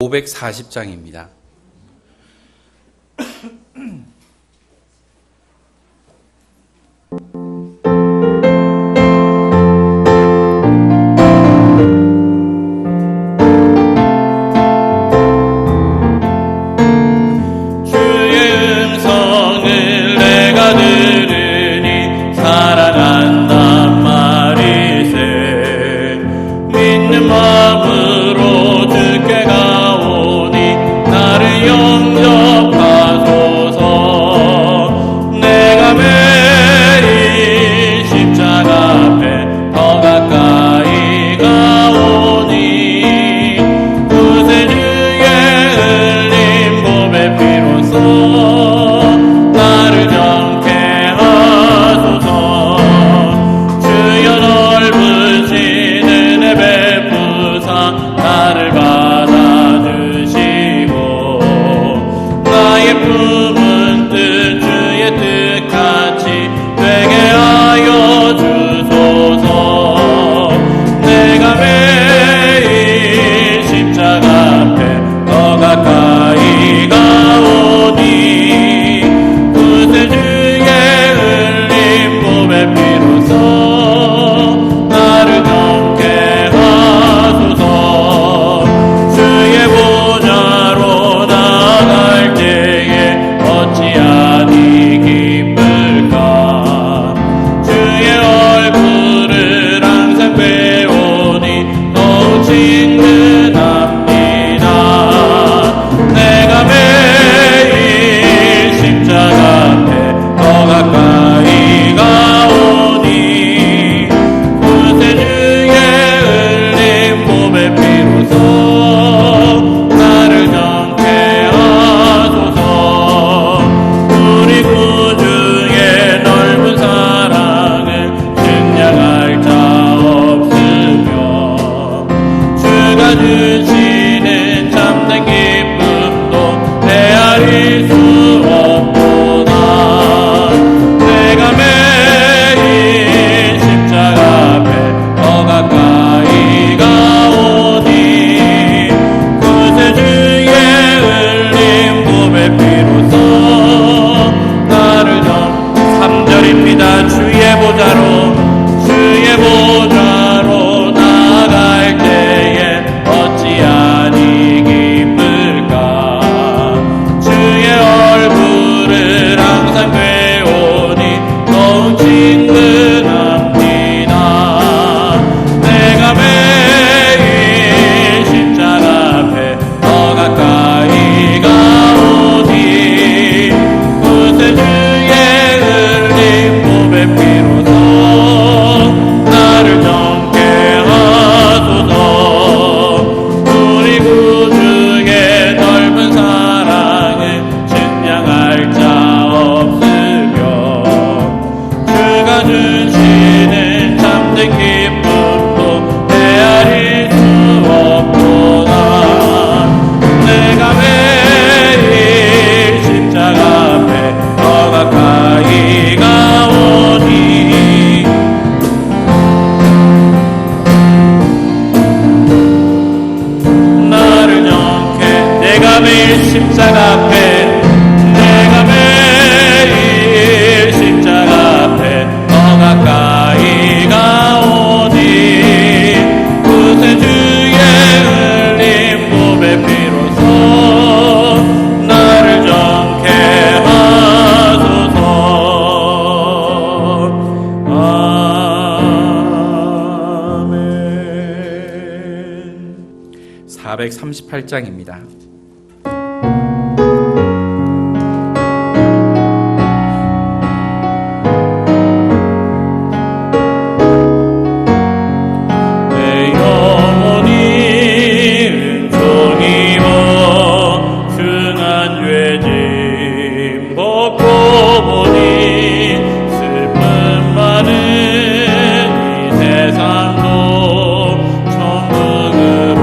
540장입니다. 아멘. 438장입니다. 세상도 천국으로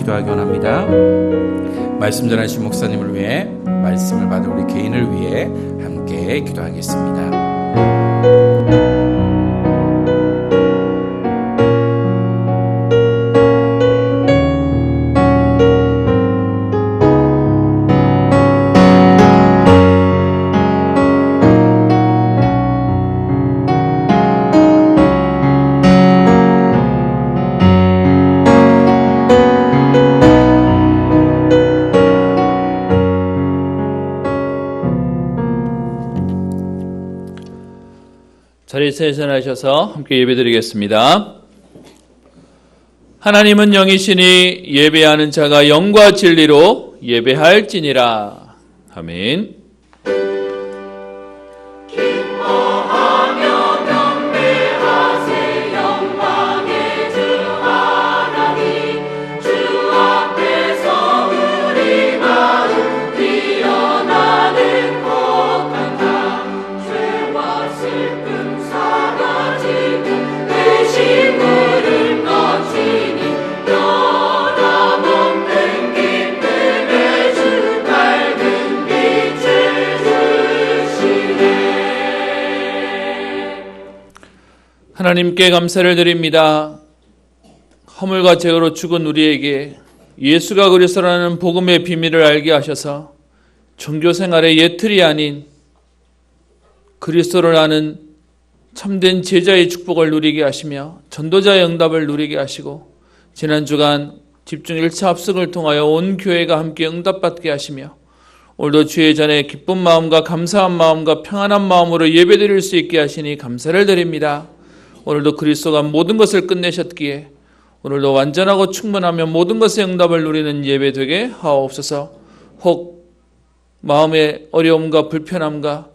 기도하기 원합니다. 말씀 전하신 목사님을 위해, 말씀을 받은 우리 개인을 위해 함께 기도하겠습니다. 자리에서 일어나셔서 함께 예배드리겠습니다. 하나님은 영이시니 예배하는 자가 영과 진리로 예배할지니라. 아멘. 하나님께 감사를 드립니다. 허물과 죄로 죽은 우리에게 예수가 그리스도라는 복음의 비밀을 알게 하셔서 종교생활의 예틀이 아닌 그리스도를 아는 참된 제자의 축복을 누리게 하시며 전도자의 응답을 누리게 하시고 지난 주간 집중 1차 합숙을 통하여 온 교회가 함께 응답받게 하시며 오늘도 주의 전에 기쁜 마음과 감사한 마음과 평안한 마음으로 예배드릴 수 있게 하시니 감사를 드립니다. 오늘도 그리스도가 모든 것을 끝내셨기에 오늘도 완전하고 충분하며 모든 것의 응답을 누리는 예배 되게 하옵소서. 혹 마음의 어려움과 불편함과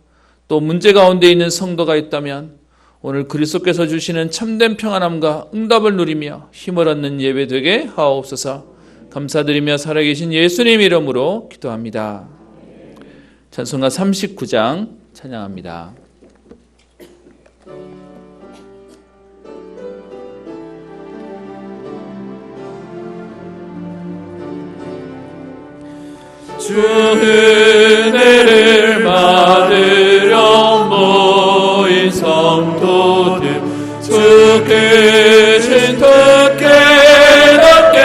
또 문제 가운데 있는 성도가 있다면 오늘 그리스도께서 주시는 참된 평안함과 응답을 누리며 힘을 얻는 예배 되게 하옵소서. 감사드리며 살아계신 예수님 이름으로 기도합니다. 찬송가 39장 찬양합니다. 주 은혜를 받으려 모인 성도들 주 크신 뜻 깨닫게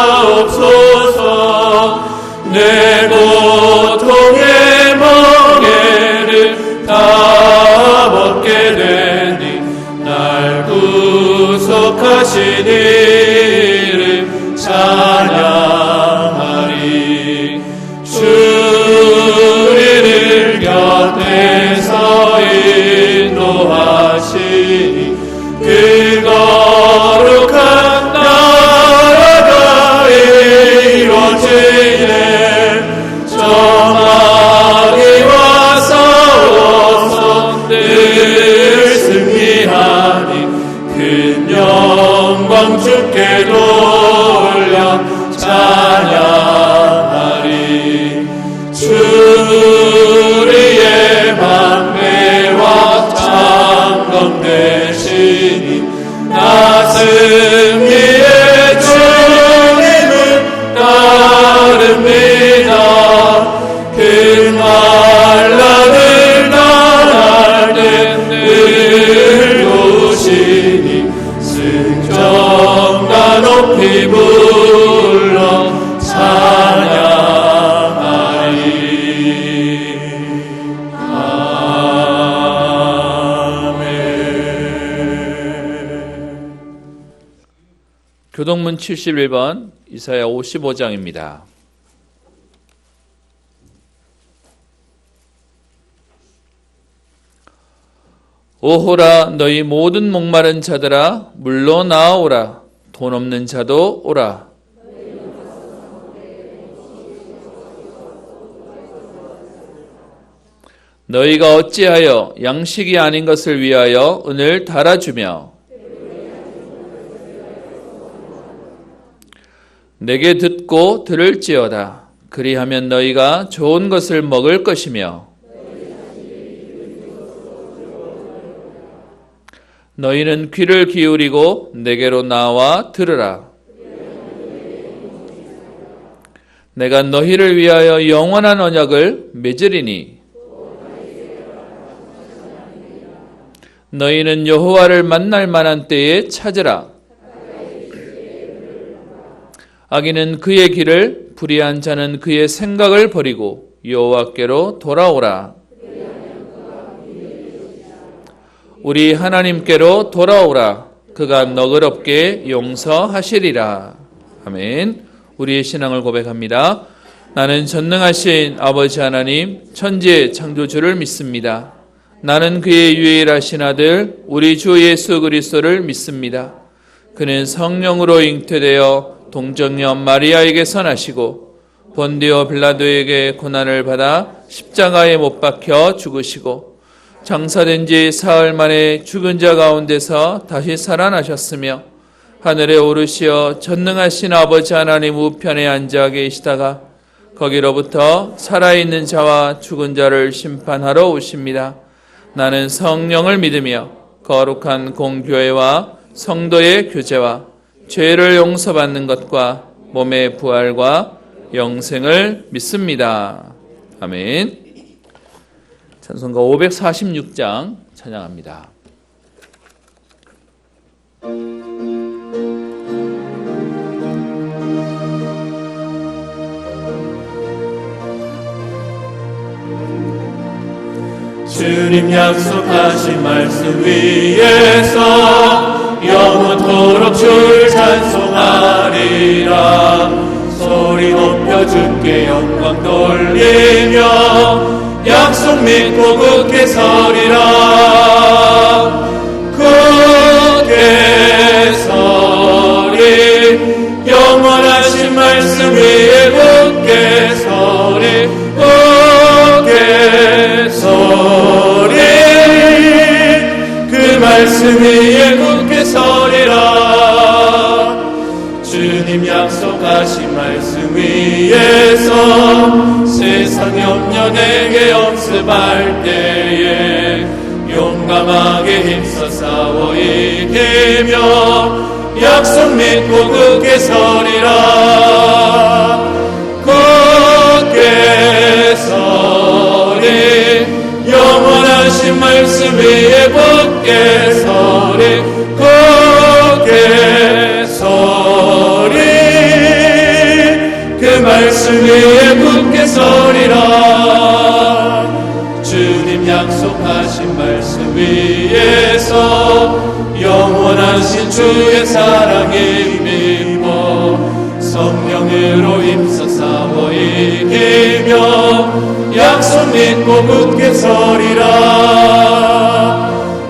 하옵소서. 내 고통의 멍에를 다 벗게 되니 날 구속하신 이를 찬양하리. 주를 곁에서 인도하시니 그 거룩한 나라가 이루어지네. 정하리와 싸워서 늘 승리하니 큰 영광 주께 돌려 찬양하리. 주리의 방패와 창검 되시니 나 승리의 주님을 따릅니다. 큰 환난을 날할 때 늘 도우시니 승정과 높이 불러 찬양. 교동문 71번, 이사야 55장입니다. 오호라 너희 모든 목마른 자들아 물러 나아오라. 돈 없는 자도 오라. 너희가 어찌하여 양식이 아닌 것을 위하여 은을 달아주며 내게 듣고 들을지어다. 그리하면 너희가 좋은 것을 먹을 것이며 너희는 귀를 기울이고 내게로 나와 들으라. 내가 너희를 위하여 영원한 언약을 맺으리니 너희는 여호와를 만날 만한 때에 찾으라. 악인은 그의 길을, 불의한 자는 그의 생각을 버리고 여호와께로 돌아오라. 우리 하나님께로 돌아오라. 그가 너그럽게 용서하시리라. 아멘. 우리의 신앙을 고백합니다. 나는 전능하신 아버지 하나님, 천지의 창조주를 믿습니다. 나는 그의 유일하신 아들 우리 주 예수 그리스도를 믿습니다. 그는 성령으로 잉태되어 동정녀 마리아에게서 나시고 본디오 빌라도에게 고난을 받아 십자가에 못 박혀 죽으시고 장사된 지 사흘 만에 죽은 자 가운데서 다시 살아나셨으며 하늘에 오르시어 전능하신 아버지 하나님 우편에 앉아 계시다가 거기로부터 살아있는 자와 죽은 자를 심판하러 오십니다. 나는 성령을 믿으며 거룩한 공교회와 성도의 교제와 죄를 용서받는 것과 몸의 부활과 영생을 믿습니다. 아멘. 찬송가 546장 찬양합니다. 주님 약속하신 말씀 위에서 영원토록 주를 찬송하리라. 소리 높여 주께 영광 돌리며 약속 믿고 굳게 서리라. 굳게 서리 영원하신 말씀 위에 굳게 서리 굳게 서리 그 말씀 위에 굳게 서리라. 주님 약속하신 말씀 위에서 세상 염려 내게 연습할 때에 용감하게 힘써 싸워 이기며 약속 믿고 굳게 서리라. 굳게 서리 영원하신 말씀 위에 굳게 서리 굳게 서리 그 말씀 위에 굳게 서리라. 주님 약속하신 말씀 위에서 영원하신 주의 사랑 힘입어 성령으로 힘써 싸워 이기며 약속 믿고 굳게 서리라.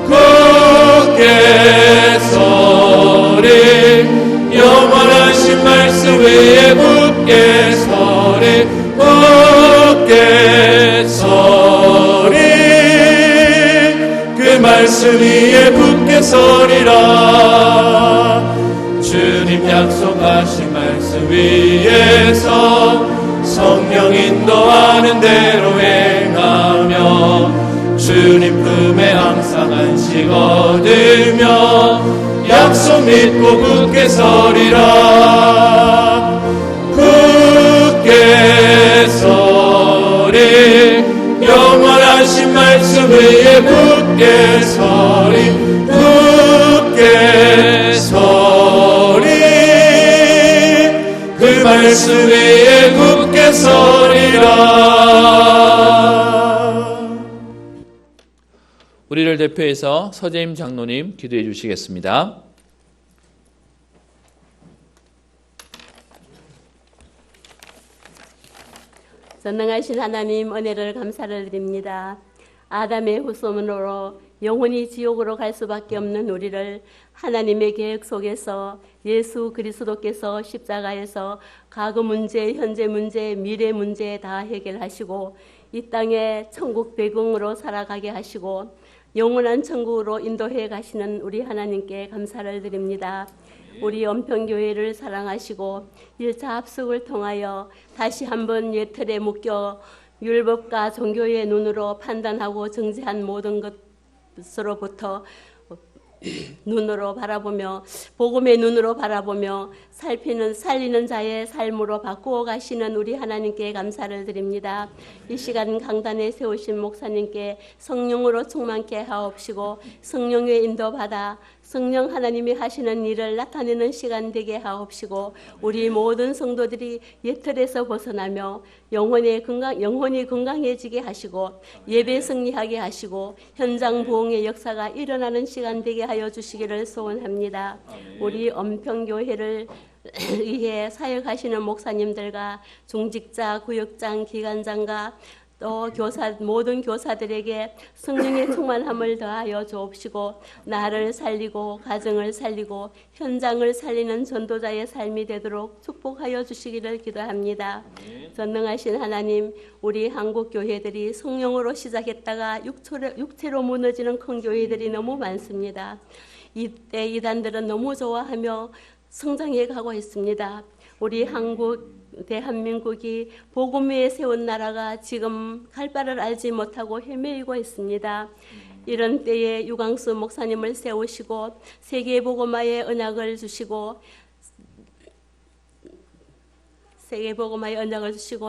굳게 서리 영원하신 말씀 위에 굳게 서리 굳게 서리 그 말씀 위에 굳게 서리라. 주님 약속하신 말씀 위에서 성령 인도하는 대로 행하며 주님 품에 항상 안식 얻으며 약속 믿고 굳게 서리라. 굳게 서리 영원하신 말씀 위에 굳게 서리 굳게 서리 그 말씀 위에 굳게 서리라. 우리를 대표해서 서재임 장로님 기도해 주시겠습니다. 전능하신 하나님 은혜를 감사를 드립니다. 아담의 후손으로 영원히 지옥으로 갈 수밖에 없는 우리를 하나님의 계획 속에서 예수 그리스도께서 십자가에서 과거 문제, 현재 문제, 미래 문제 다 해결하시고 이 땅에 천국 배경으로 살아가게 하시고 영원한 천국으로 인도해 가시는 우리 하나님께 감사를 드립니다. 우리 연평교회를 사랑하시고 1차 합숙을 통하여 다시 한번 예틀에 묶여 율법과 종교의 눈으로 판단하고 정죄한 모든 것으로부터 눈으로 바라보며 복음의 눈으로 바라보며 살리는 자의 삶으로 바꾸어 가시는 우리 하나님께 감사를 드립니다. 이 시간 강단에 세우신 목사님께 성령으로 충만케 하옵시고 성령의 인도받아 성령 하나님이 하시는 일을 나타내는 시간 되게 하옵시고 우리 모든 성도들이 옛틀에서 벗어나며 영혼이 건강해지게 하시고 예배 승리하게 하시고 현장 부흥의 역사가 일어나는 시간 되게 하여 주시기를 소원합니다. 우리 엄평교회를 위해 사역하시는 목사님들과 중직자, 구역장, 기관장과 또 모든 교사들에게 성령의 충만함을 더하여 주옵시고 나를 살리고 가정을 살리고 현장을 살리는 전도자의 삶이 되도록 축복하여 주시기를 기도합니다. 전능하신 하나님, 우리 한국 교회들이 성령으로 시작했다가 육체로 무너지는 큰 교회들이 너무 많습니다. 이때 이단들은 너무 좋아하며 성장해 가고 있습니다. 우리 대한민국이 복음 위에 세운 나라가 지금 갈 바를 알지 못하고 헤매이고 있습니다. 이런 때에 유광수 목사님을 세우시고 세계 복음화의 언약을 주시고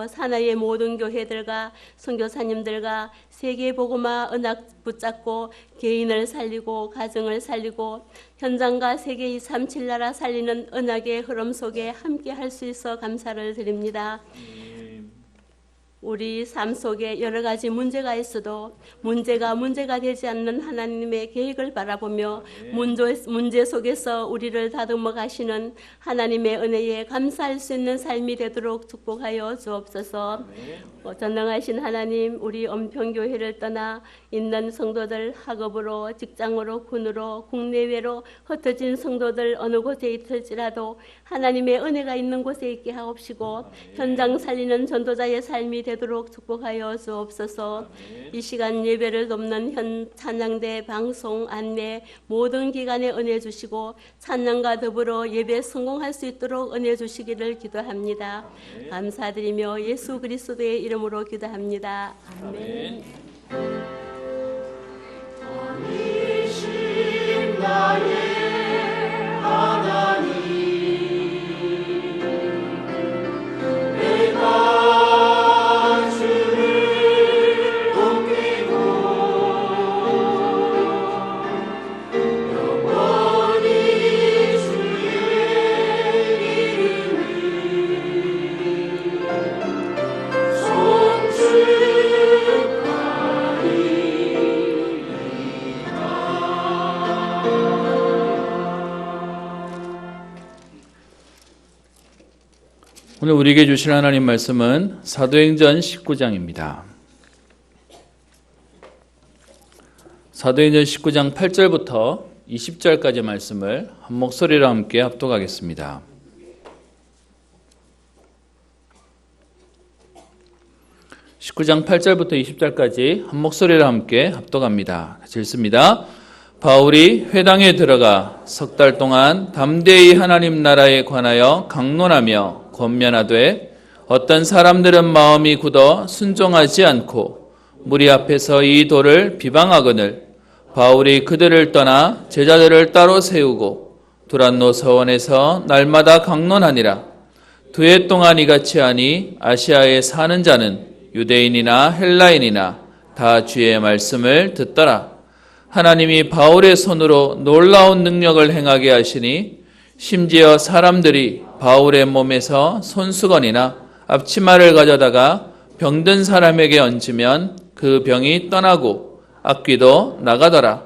사나이의 모든 교회들과 선교사님들과 세계 복음화 언약 붙잡고 개인을 살리고 가정을 살리고 현장과 세계 237 나라 살리는 언약의 흐름 속에 함께 할 수 있어 감사를 드립니다. 우리 삶 속에 여러 가지 문제가 있어도 문제가 되지 않는 하나님의 계획을 바라보며 문제 속에서 우리를 다듬어 가시는 하나님의 은혜에 감사할 수 있는 삶이 되도록 축복하여 주옵소서. 전능하신 하나님, 우리 엄평교회를 떠나 있는 성도들, 학업으로 직장으로 군으로 국내외로 흩어진 성도들 어느 곳에 있을지라도 하나님의 은혜가 있는 곳에 있게 하옵시고 현장 살리는 전도자의 삶이 되도록 축복하여 주옵소서. 이 시간 예배를 돕는 찬양대 방송 안내 모든 기관에 은혜 주시고 찬양과 더불어 예배 성공할 수 있도록 은혜 주시기를 기도합니다. 감사드리며 예수 그리스도의 이름으로 기도합니다. 아멘. 아니신 나의 하나님, 내가 주를 높이고 영원히 주의 이름을 오늘 우리에게 주신 하나님 말씀은 사도행전 19장입니다. 사도행전 19장 8절부터 20절까지 말씀을 한 목소리로 함께 합독하겠습니다. (19장 8절부터 20절까지) 한 목소리로 함께 합독합니다. 같이 읽습니다. 바울이 회당에 들어가 석 달 동안 담대히 하나님 나라에 관하여 강론하며 권면하되 어떤 사람들은 마음이 굳어 순종하지 않고 무리 앞에서 이 도를 비방하거늘 바울이 그들을 떠나 제자들을 따로 세우고 두란노 서원에서 날마다 강론하니라. 2해 동안 이같이 하니 아시아에 사는 자는 유대인이나 헬라인이나 다 주의 말씀을 듣더라. 하나님이 바울의 손으로 놀라운 능력을 행하게 하시니 심지어 사람들이 바울의 몸에서 손수건이나 앞치마를 가져다가 병든 사람에게 얹으면 그 병이 떠나고 악귀도 나가더라.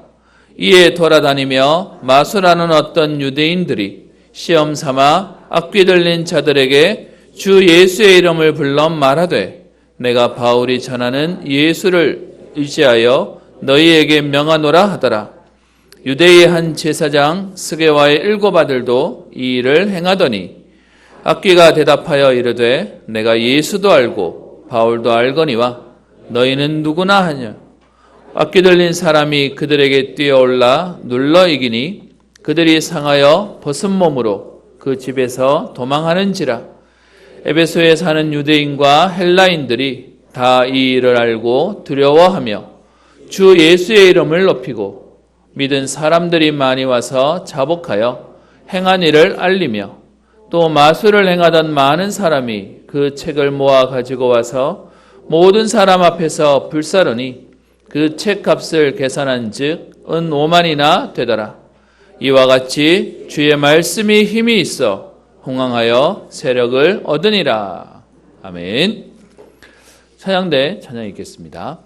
이에 돌아다니며 마술하는 어떤 유대인들이 시험 삼아 악귀 들린 자들에게 주 예수의 이름을 불러 말하되 내가 바울이 전하는 예수를 의지하여 너희에게 명하노라 하더라. 유대의 한 제사장 스게와의 7 아들도 이 일을 행하더니 악귀가 대답하여 이르되 내가 예수도 알고 바울도 알거니와 너희는 누구나 하냐. 악귀 들린 사람이 그들에게 뛰어올라 눌러 이기니 그들이 상하여 벗은 몸으로 그 집에서 도망하는지라. 에베소에 사는 유대인과 헬라인들이 다 이 일을 알고 두려워하며 주 예수의 이름을 높이고 믿은 사람들이 많이 와서 자복하여 행한 일을 알리며 또 마술을 행하던 많은 사람이 그 책을 모아 가지고 와서 모든 사람 앞에서 불사르니 그 책 값을 계산한 즉 은 5만이나 되더라. 이와 같이 주의 말씀이 힘이 있어 흥왕하여 세력을 얻으니라. 아멘. 찬양대 찬양 읽겠습니다.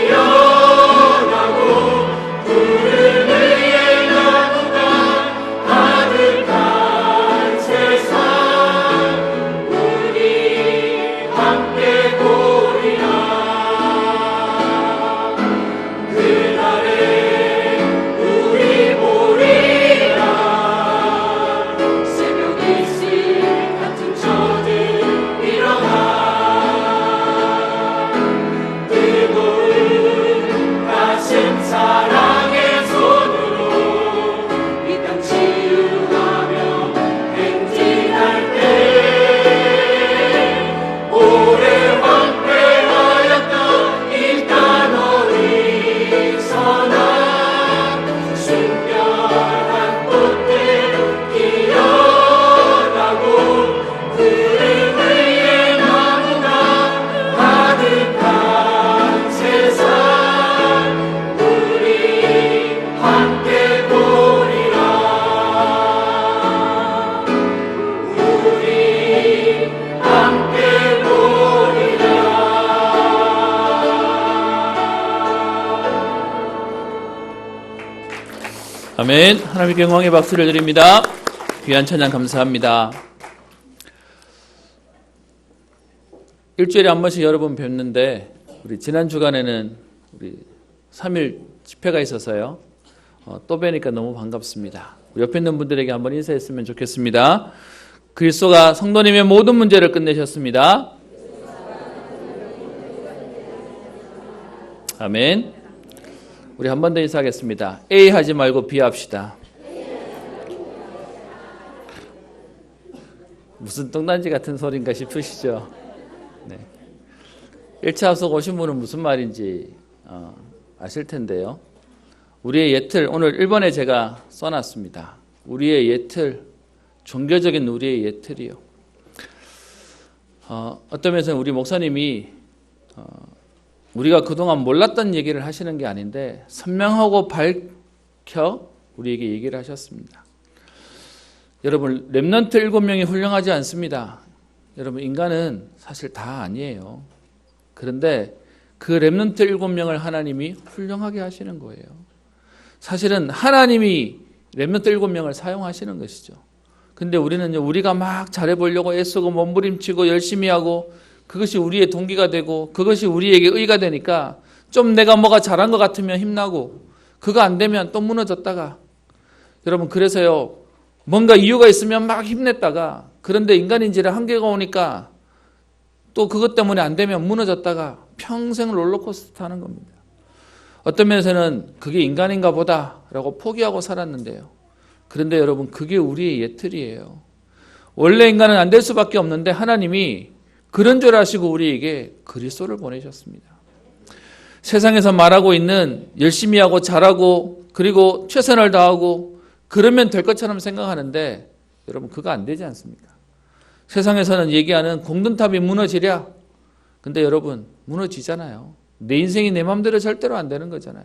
피어나고 푸른 의의 나무 아멘. 하나님께 영광의 박수를 드립니다. 귀한 찬양 감사합니다. 일주일에 한 번씩 여러 번 뵙는데 우리 지난 주간에는 우리 3일 집회가 있어서요. 또 뵈니까 너무 반갑습니다. 우리 옆에 있는 분들에게 한번 인사했으면 좋겠습니다. 그리스도가 성도님의 모든 문제를 끝내셨습니다. 아멘. 우리 한 번 더 인사하겠습니다. A 하지 말고 B 합시다. 무슨 똥단지 같은 소린가 싶으시죠? 네. 1차 합석 오신 분은 무슨 말인지 아실 텐데요. 우리의 예틀, 오늘 1번에 제가 써놨습니다. 우리의 예틀, 종교적인 우리의 예틀이요. 어떤 면에서는 우리 목사님이 우리가 그동안 몰랐던 얘기를 하시는 게 아닌데 선명하고 밝혀 우리에게 얘기를 하셨습니다. 여러분, 렘넌트 7명이 훌륭하지 않습니다. 여러분, 인간은 사실 다 아니에요. 그런데 그 렘넌트 7명을 하나님이 훌륭하게 하시는 거예요. 사실은 하나님이 렘넌트 7명을 사용하시는 것이죠. 근데 우리는요, 우리가 막 잘해보려고 애쓰고 몸부림치고 열심히 하고 그것이 우리의 동기가 되고 그것이 우리에게 의가 되니까 좀 내가 뭐가 잘한 것 같으면 힘나고 그거 안 되면 또 무너졌다가 여러분, 그래서요, 뭔가 이유가 있으면 막 힘냈다가 그런데 인간인지라 한계가 오니까 또 그것 때문에 안 되면 무너졌다가 평생 롤러코스터 타는 겁니다. 어떤 면에서는 그게 인간인가 보다라고 포기하고 살았는데요. 그런데 여러분, 그게 우리의 예틀이에요. 원래 인간은 안 될 수밖에 없는데 하나님이 그런 줄 아시고 우리에게 그리스도를 보내셨습니다. 세상에서 말하고 있는 열심히 하고 잘하고 그리고 최선을 다하고 그러면 될 것처럼 생각하는데 여러분, 그거 안 되지 않습니까? 세상에서는 얘기하는 공든탑이 무너지랴. 근데 여러분, 무너지잖아요. 내 인생이 내 마음대로 절대로 안 되는 거잖아요.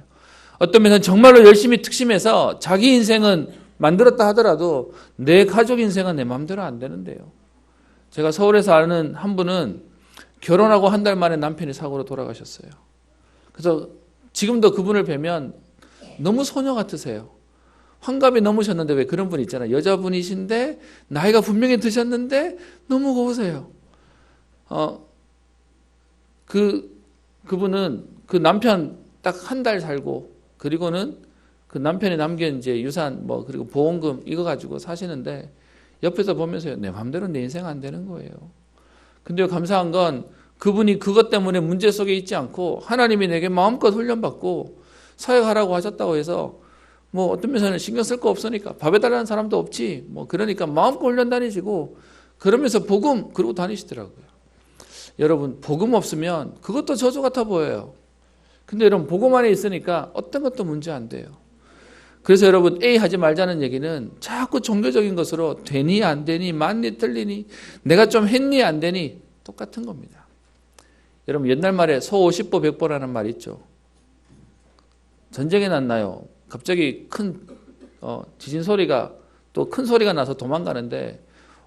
어떤 면에서는 정말로 열심히 특심해서 자기 인생은 만들었다 하더라도 내 가족 인생은 내 마음대로 안 되는데요. 제가 서울에서 아는 한 분은 결혼하고 한 달 만에 남편이 사고로 돌아가셨어요. 그래서 지금도 그분을 뵈면 너무 소녀 같으세요. 환갑이 넘으셨는데 왜 그런 분 있잖아요. 여자분이신데 나이가 분명히 드셨는데 너무 고우세요. 그분은 그 남편 딱 한 달 살고 그리고는 그 남편이 남긴 이제 유산 뭐 그리고 보험금 이거 가지고 사시는데 옆에서 보면서요, 내 마음대로 내 인생 안 되는 거예요. 근데 감사한 건 그분이 그것 때문에 문제 속에 있지 않고 하나님이 내게 마음껏 훈련받고 사역하라고 하셨다고 해서 뭐 어떤 면에서는 신경 쓸 거 없으니까 밥해달라는 사람도 없지 뭐 그러니까 마음껏 훈련 다니시고 그러면서 복음 그러고 다니시더라고요. 여러분, 복음 없으면 그것도 저주 같아 보여요. 근데 여러분, 복음 안에 있으니까 어떤 것도 문제 안 돼요. 그래서 여러분, A 하지 말자는 얘기는 자꾸 종교적인 것으로 되니 안 되니 맞니 틀리니 내가 좀 했니 안 되니 똑같은 겁니다. 여러분, 옛날 말에 소 50보 100보라는 말 있죠. 전쟁이 났나요? 갑자기 큰 지진 소리가 또 큰 소리가 나서 도망가는데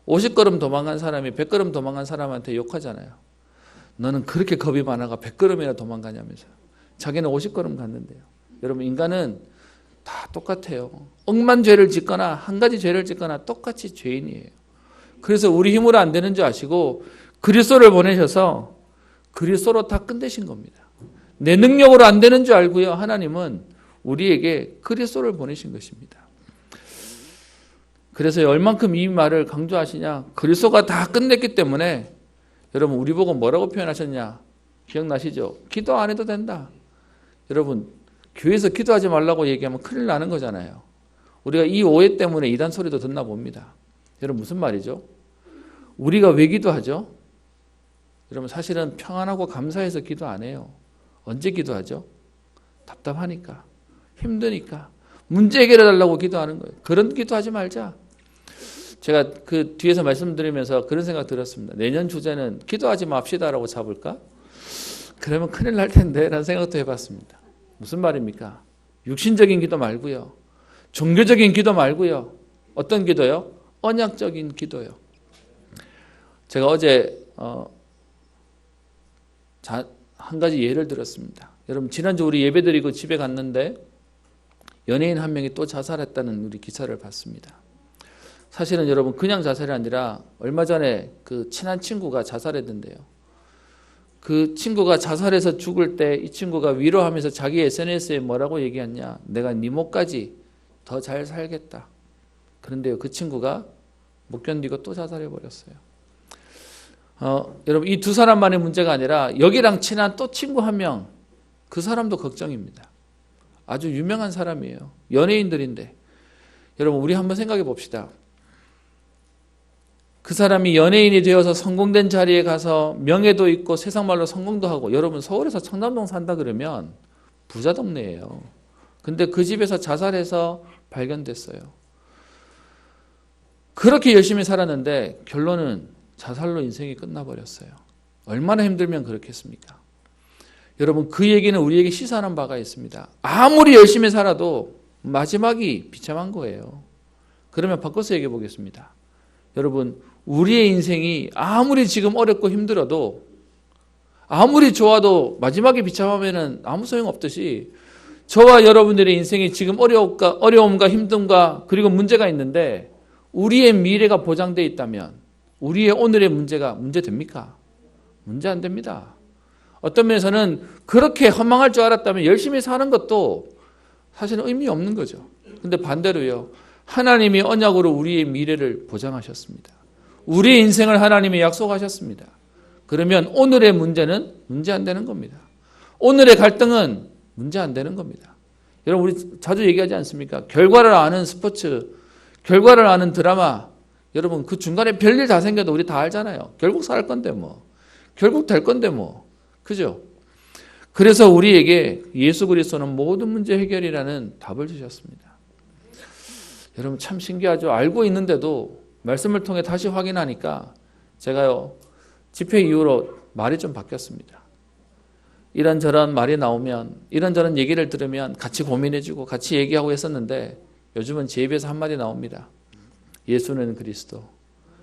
50걸음 도망간 사람이 100걸음 도망간 사람한테 욕하잖아요. 너는 그렇게 겁이 많아가 100걸음이나 도망가냐면서요. 자기는 50걸음 갔는데요. 여러분, 인간은 다 똑같아요. 억만 죄를 짓거나 한 가지 죄를 짓거나 똑같이 죄인이에요. 그래서 우리 힘으로 안 되는 줄 아시고 그리스도를 보내셔서 그리스도로 다 끝내신 겁니다. 내 능력으로 안 되는 줄 알고요. 하나님은 우리에게 그리스도를 보내신 것입니다. 그래서 얼만큼 이 말을 강조하시냐. 그리스도가 다 끝냈기 때문에 여러분, 우리 보고 뭐라고 표현하셨냐. 기억나시죠? 기도 안 해도 된다. 여러분, 교회에서 기도하지 말라고 얘기하면 큰일 나는 거잖아요. 우리가 이 오해 때문에 이단 소리도 듣나 봅니다. 여러분, 무슨 말이죠? 우리가 왜 기도하죠? 여러분, 사실은 평안하고 감사해서 기도 안 해요. 언제 기도하죠? 답답하니까, 힘드니까, 문제 해결해 달라고 기도하는 거예요. 그런 기도하지 말자. 제가 그 뒤에서 말씀드리면서 그런 생각 들었습니다. 내년 주제는 기도하지 맙시다라고 잡을까? 그러면 큰일 날 텐데 라는 생각도 해봤습니다. 무슨 말입니까? 육신적인 기도 말고요. 종교적인 기도 말고요. 어떤 기도요? 언약적인 기도요. 제가 어제 한 가지 예를 들었습니다. 여러분, 지난주 우리 예배드리고 집에 갔는데 연예인 한 명이 또 자살했다는 우리 기사를 봤습니다. 사실은 여러분 그냥 자살이 아니라 얼마 전에 그 친한 친구가 자살했는데요. 그 친구가 자살해서 죽을 때 이 친구가 위로하면서 자기 SNS에 뭐라고 얘기했냐. 내가 네 목까지 더 잘 살겠다. 그런데요, 그 친구가 못 견디고 또 자살해버렸어요. 여러분 이 두 사람만의 문제가 아니라 여기랑 친한 또 친구 한 명, 그 사람도 걱정입니다. 아주 유명한 사람이에요. 연예인들인데 여러분 우리 한번 생각해 봅시다. 그 사람이 연예인이 되어서 성공된 자리에 가서 명예도 있고 세상 말로 성공도 하고, 여러분 서울에서 청담동 산다 그러면 부자 동네예요. 근데 그 집에서 자살해서 발견됐어요. 그렇게 열심히 살았는데 결론은 자살로 인생이 끝나버렸어요. 얼마나 힘들면 그렇겠습니까? 여러분 그 얘기는 우리에게 시사하는 바가 있습니다. 아무리 열심히 살아도 마지막이 비참한 거예요. 그러면 바꿔서 얘기해 보겠습니다. 여러분 우리의 인생이 아무리 지금 어렵고 힘들어도, 아무리 좋아도 마지막에 비참하면 아무 소용없듯이 저와 여러분들의 인생이 지금 어려움과 힘듦과 그리고 문제가 있는데 우리의 미래가 보장되어 있다면 우리의 오늘의 문제가 문제됩니까? 문제 안 됩니다. 어떤 면에서는 그렇게 허망할 줄 알았다면 열심히 사는 것도 사실은 의미 없는 거죠. 근데 반대로요, 하나님이 언약으로 우리의 미래를 보장하셨습니다. 우리의 인생을 하나님이 약속하셨습니다. 그러면 오늘의 문제는 문제 안 되는 겁니다. 오늘의 갈등은 문제 안 되는 겁니다. 여러분 우리 자주 얘기하지 않습니까? 결과를 아는 스포츠, 결과를 아는 드라마, 여러분 그 중간에 별일 다 생겨도 우리 다 알잖아요. 결국 살 건데 뭐, 결국 될 건데 뭐, 그죠? 그래서 우리에게 예수 그리스도는 모든 문제 해결이라는 답을 주셨습니다. 여러분 참 신기하죠. 알고 있는데도 말씀을 통해 다시 확인하니까 제가요, 집회 이후로 말이 좀 바뀌었습니다. 이런저런 말이 나오면, 이런저런 얘기를 들으면 같이 고민해주고 같이 얘기하고 했었는데 요즘은 제 입에서 한마디 나옵니다. 예수는 그리스도.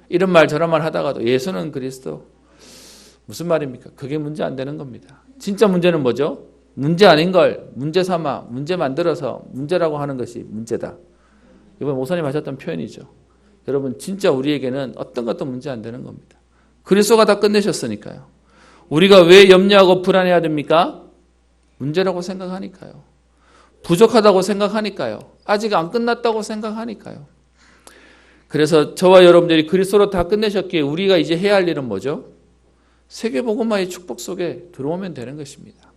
이런 말 저런 말 하다가도 예수는 그리스도. 무슨 말입니까? 그게 문제 안 되는 겁니다. 진짜 문제는 뭐죠? 문제 아닌 걸 문제 삼아 문제 만들어서 문제라고 하는 것이 문제다. 이번 목사님 하셨던 표현이죠. 여러분 진짜 우리에게는 어떤 것도 문제 안 되는 겁니다. 그리스도가 다 끝내셨으니까요. 우리가 왜 염려하고 불안해야 됩니까? 문제라고 생각하니까요. 부족하다고 생각하니까요. 아직 안 끝났다고 생각하니까요. 그래서 저와 여러분들이 그리스도로 다 끝내셨기에 우리가 이제 해야 할 일은 뭐죠? 세계복음화의 축복 속에 들어오면 되는 것입니다.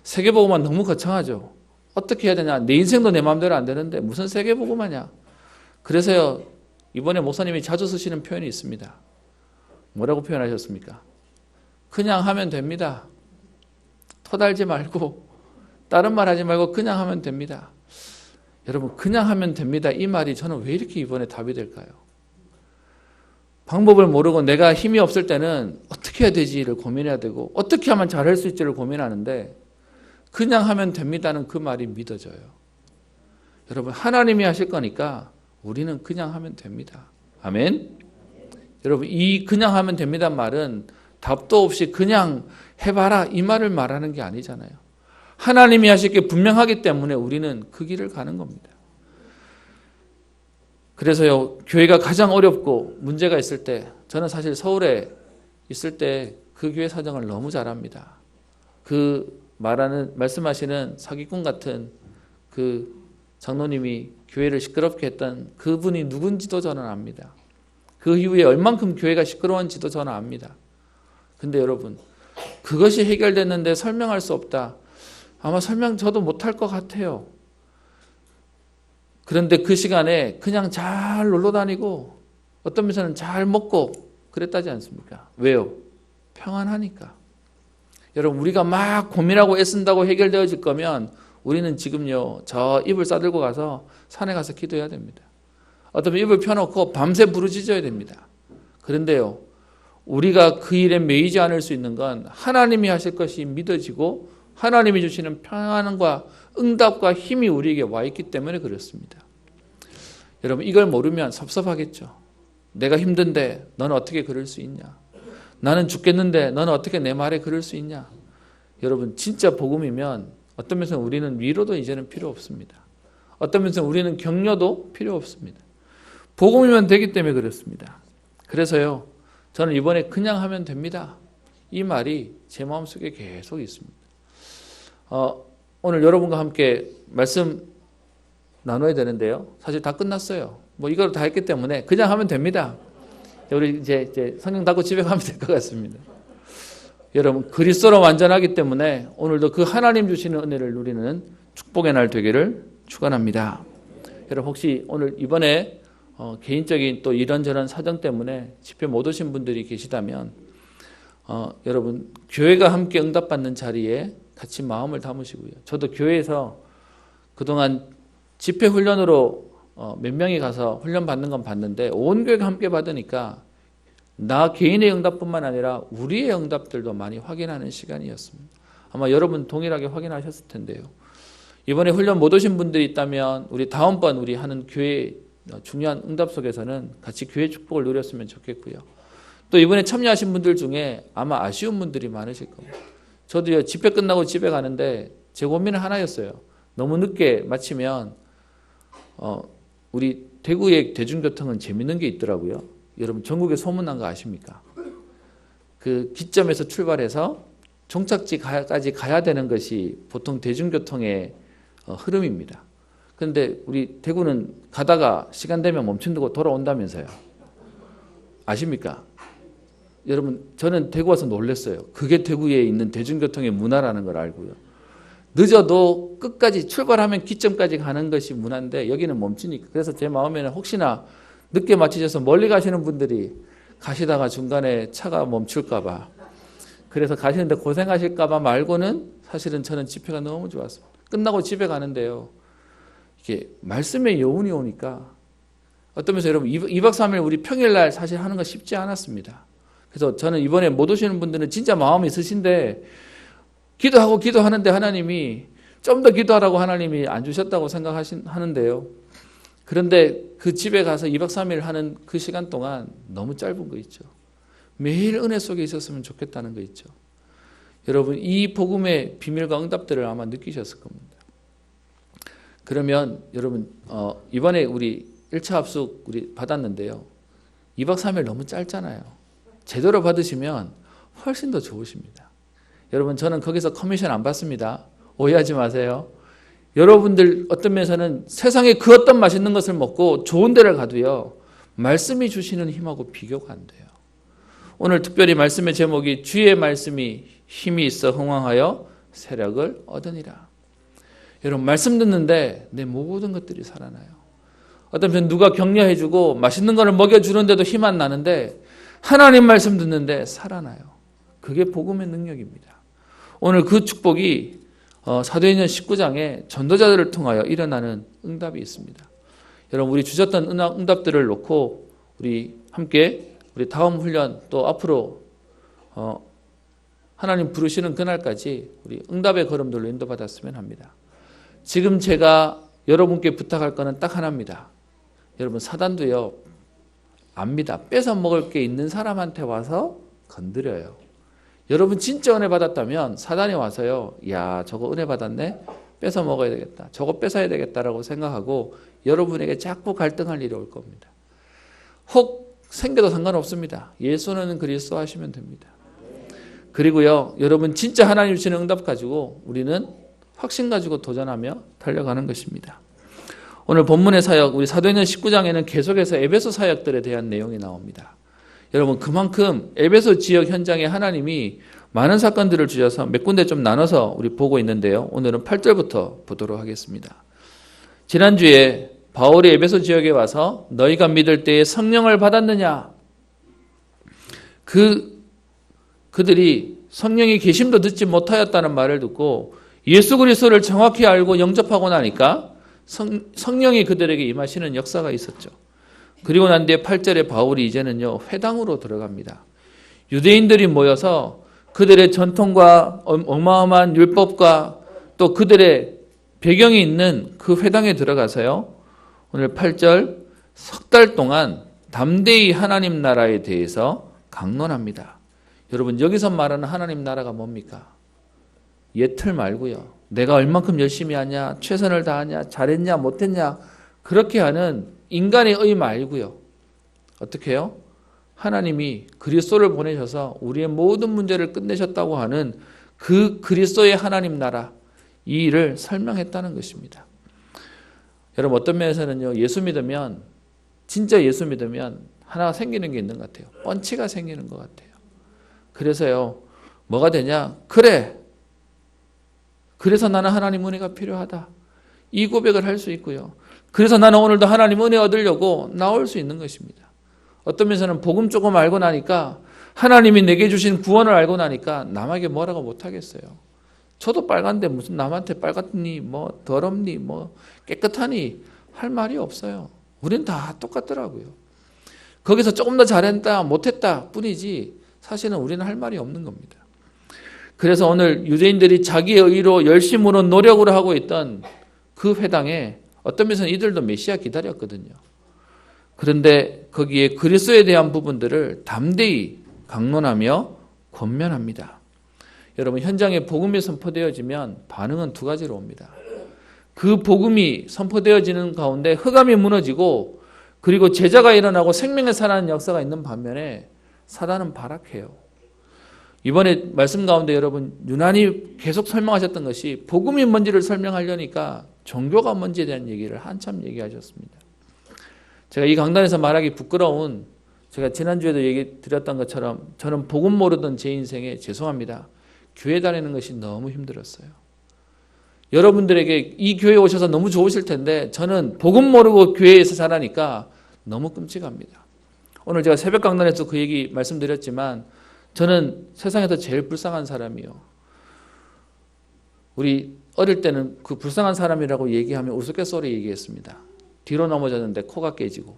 세계복음화 너무 거창하죠. 어떻게 해야 되냐? 내 인생도 내 마음대로 안 되는데 무슨 세계복음화냐? 그래서요, 이번에 목사님이 자주 쓰시는 표현이 있습니다. 뭐라고 표현하셨습니까? 그냥 하면 됩니다. 토달지 말고 다른 말 하지 말고 그냥 하면 됩니다. 여러분 그냥 하면 됩니다. 이 말이 저는 왜 이렇게 이번에 답이 될까요? 방법을 모르고 내가 힘이 없을 때는 어떻게 해야 되지를 고민해야 되고 어떻게 하면 잘할 수 있지를 고민하는데 그냥 하면 됩니다는 그 말이 믿어져요. 여러분 하나님이 하실 거니까 우리는 그냥 하면 됩니다. 아멘. 여러분 이 그냥 하면 됩니다 말은 답도 없이 그냥 해봐라 이 말을 말하는 게 아니잖아요. 하나님이 하실 게 분명하기 때문에 우리는 그 길을 가는 겁니다. 그래서요, 교회가 가장 어렵고 문제가 있을 때, 저는 사실 서울에 있을 때 그 교회 사정을 너무 잘 압니다. 그 말씀하시는 사기꾼 같은 그 장로님이 교회를 시끄럽게 했던 그분이 누군지도 저는 압니다. 그 이후에 얼만큼 교회가 시끄러웠는지도 저는 압니다. 근데 여러분, 그것이 해결됐는데 설명할 수 없다. 아마 설명 저도 못할 것 같아요. 그런데 그 시간에 그냥 잘 놀러 다니고 어떤 면에서는 잘 먹고 그랬다지 않습니까? 왜요? 평안하니까. 여러분 우리가 막 고민하고 애쓴다고 해결되어질 거면 우리는 지금요 저 이불 싸들고 가서 산에 가서 기도해야 됩니다. 어떤 이불 펴놓고 밤새 부르짖어야 됩니다. 그런데요 우리가 그 일에 매이지 않을 수 있는 건 하나님이 하실 것이 믿어지고 하나님이 주시는 평안과 응답과 힘이 우리에게 와 있기 때문에 그렇습니다. 여러분 이걸 모르면 섭섭하겠죠. 내가 힘든데 너는 어떻게 그럴 수 있냐? 나는 죽겠는데 너는 어떻게 내 말에 그럴 수 있냐? 여러분 진짜 복음이면 어떤 면에서 우리는 위로도 이제는 필요 없습니다. 어떤 면에서 우리는 격려도 필요 없습니다. 복음이면 되기 때문에 그렇습니다. 그래서요, 저는 이번에 그냥 하면 됩니다. 이 말이 제 마음속에 계속 있습니다. 오늘 여러분과 함께 말씀 나눠야 되는데요. 사실 다 끝났어요. 뭐 이걸 다 했기 때문에 그냥 하면 됩니다. 우리 이제 성경 닫고 집에 가면 될 것 같습니다. 여러분, 그리스도로 완전하기 때문에 오늘도 그 하나님 주시는 은혜를 누리는 축복의 날 되기를 축원합니다. 여러분, 혹시 오늘 이번에 개인적인 또 이런저런 사정 때문에 집회 못 오신 분들이 계시다면 여러분, 교회가 함께 응답받는 자리에 같이 마음을 담으시고요. 저도 교회에서 그동안 집회 훈련으로 몇 명이 가서 훈련 받는 건 봤는데 온 교회가 함께 받으니까 나 개인의 응답뿐만 아니라 우리의 응답들도 많이 확인하는 시간이었습니다. 아마 여러분 동일하게 확인하셨을 텐데요. 이번에 훈련 못 오신 분들이 있다면 우리 다음번 우리 하는 교회 중요한 응답 속에서는 같이 교회 축복을 누렸으면 좋겠고요. 또 이번에 참여하신 분들 중에 아마 아쉬운 분들이 많으실 겁니다. 저도요, 집회 끝나고 집에 가는데 제 고민은 하나였어요. 너무 늦게 마치면 우리 대구의 대중교통은 재밌는 게 있더라고요. 여러분, 전국에 소문난 거 아십니까? 그 기점에서 출발해서 종착지까지 가야 되는 것이 보통 대중교통의 흐름입니다. 그런데 우리 대구는 가다가 시간 되면 멈춘다고 돌아온다면서요. 아십니까? 여러분, 저는 대구 와서 놀랐어요. 그게 대구에 있는 대중교통의 문화라는 걸 알고요. 늦어도 끝까지 출발하면 기점까지 가는 것이 문화인데 여기는 멈추니까. 그래서 제 마음에는 혹시나 늦게 마치셔서 멀리 가시는 분들이 가시다가 중간에 차가 멈출까 봐, 그래서 가시는데 고생하실까 봐 말고는 사실은 저는 집회가 너무 좋았습니다. 끝나고 집에 가는데요, 이게 말씀의 여운이 오니까 어떤 면에서 여러분 2박 3일 우리 평일날 사실 하는 거 쉽지 않았습니다. 그래서 저는 이번에 못 오시는 분들은 진짜 마음이 있으신데 기도하고 기도하는데 하나님이 좀 더 기도하라고 하나님이 안 주셨다고 생각하는데요. 그런데 그 집에 가서 2박 3일 하는 그 시간 동안 너무 짧은 거 있죠. 매일 은혜 속에 있었으면 좋겠다는 거 있죠. 여러분, 이 복음의 비밀과 응답들을 아마 느끼셨을 겁니다. 그러면 여러분, 이번에 우리 1차 합숙 우리 받았는데요. 2박 3일 너무 짧잖아요. 제대로 받으시면 훨씬 더 좋으십니다. 여러분, 저는 거기서 커미션 안 받습니다. 오해하지 마세요. 여러분들 어떤 면에서는 세상에 그 어떤 맛있는 것을 먹고 좋은 데를 가도요, 말씀이 주시는 힘하고 비교가 안 돼요. 오늘 특별히 말씀의 제목이 주의 말씀이 힘이 있어 흥왕하여 세력을 얻으니라. 여러분, 말씀 듣는데 내 모든 것들이 살아나요. 어떤 편 누가 격려해주고 맛있는 거를 먹여주는데도 힘 안 나는데 하나님 말씀 듣는데 살아나요. 그게 복음의 능력입니다. 오늘 그 축복이 사도행전 19장에 전도자들을 통하여 일어나는 응답이 있습니다. 여러분, 우리 주셨던 응답들을 놓고 우리 함께 우리 다음 훈련 또 앞으로 하나님 부르시는 그날까지 우리 응답의 걸음들로 인도받았으면 합니다. 지금 제가 여러분께 부탁할 거는 딱 하나입니다. 여러분, 사단도요 압니다. 뺏어 먹을 게 있는 사람한테 와서 건드려요. 여러분 진짜 은혜 받았다면 사단이 와서요, 야, 저거 은혜 받았네, 뺏어 먹어야 되겠다, 저거 뺏어야 되겠다라고 생각하고 여러분에게 자꾸 갈등할 일이 올 겁니다. 혹 생겨도 상관없습니다. 예수는 그리스도 하시면 됩니다. 그리고요, 여러분 진짜 하나님 주시는 응답 가지고 우리는 확신 가지고 도전하며 달려가는 것입니다. 오늘 본문의 사역, 우리 사도행전 19장에는 계속해서 에베소 사역들에 대한 내용이 나옵니다. 여러분, 그만큼 에베소 지역 현장에 하나님이 많은 사건들을 주셔서 몇 군데 좀 나눠서 우리 보고 있는데요. 오늘은 8절부터 보도록 하겠습니다. 지난주에 바울이 에베소 지역에 와서 너희가 믿을 때에 성령을 받았느냐? 그들이 성령의 계심도 듣지 못하였다는 말을 듣고 예수 그리스도를 정확히 알고 영접하고 나니까 성령이 그들에게 임하시는 역사가 있었죠. 그리고 난 뒤에 8절에 바울이 이제는요, 회당으로 들어갑니다. 유대인들이 모여서 그들의 전통과 어마어마한 율법과 또 그들의 배경이 있는 그 회당에 들어가서요, 오늘 8절 석 달 동안 담대히 하나님 나라에 대해서 강론합니다. 여러분, 여기서 말하는 하나님 나라가 뭡니까? 옛틀 말고요, 내가 얼만큼 열심히 하냐, 최선을 다하냐, 잘했냐, 못했냐, 그렇게 하는 인간의 의 말고요. 어떻게 해요? 하나님이 그리스도를 보내셔서 우리의 모든 문제를 끝내셨다고 하는 그 그리스도의 하나님 나라, 이 일을 설명했다는 것입니다. 여러분, 어떤 면에서는요, 예수 믿으면, 진짜 예수 믿으면 하나 생기는 게 있는 것 같아요. 펀치가 생기는 것 같아요. 그래서요, 뭐가 되냐? 그래! 그래서 나는 하나님 은혜가 필요하다. 이 고백을 할 수 있고요. 그래서 나는 오늘도 하나님 은혜 얻으려고 나올 수 있는 것입니다. 어떤 면에서는 복음 조금 알고 나니까, 하나님이 내게 주신 구원을 알고 나니까 남에게 뭐라고 못하겠어요. 저도 빨간데 무슨 남한테 빨갛니, 뭐 더럽니, 뭐 깨끗하니 할 말이 없어요. 우린 다 똑같더라고요. 거기서 조금 더 잘했다, 못했다 뿐이지 사실은 우리는 할 말이 없는 겁니다. 그래서 오늘 유대인들이 자기의 의로 열심으로 노력으로 하고 있던 그 회당에 어떤 면에서는 이들도 메시아 기다렸거든요. 그런데 거기에 그리스도에 대한 부분들을 담대히 강론하며 권면합니다. 여러분, 현장에 복음이 선포되어지면 반응은 두 가지로 옵니다. 그 복음이 선포되어지는 가운데 흑암이 무너지고, 그리고 제자가 일어나고 생명의 살아나는 역사가 있는 반면에 사단은 발악해요. 이번에 말씀 가운데 여러분 유난히 계속 설명하셨던 것이, 복음이 뭔지를 설명하려니까 종교가 뭔지에 대한 얘기를 한참 얘기하셨습니다. 제가 이 강단에서 말하기 부끄러운, 제가 지난주에도 얘기 드렸던 것처럼 저는 복음 모르던 제 인생에 죄송합니다. 교회 다니는 것이 너무 힘들었어요. 여러분들에게 이 교회에 오셔서 너무 좋으실 텐데 저는 복음 모르고 교회에서 자라니까 너무 끔찍합니다. 오늘 제가 새벽 강단에서 그 얘기 말씀드렸지만 저는 세상에서 제일 불쌍한 사람이요. 우리 어릴 때는 그 불쌍한 사람이라고 얘기하면 우스갯소리 얘기했습니다. 뒤로 넘어졌는데 코가 깨지고,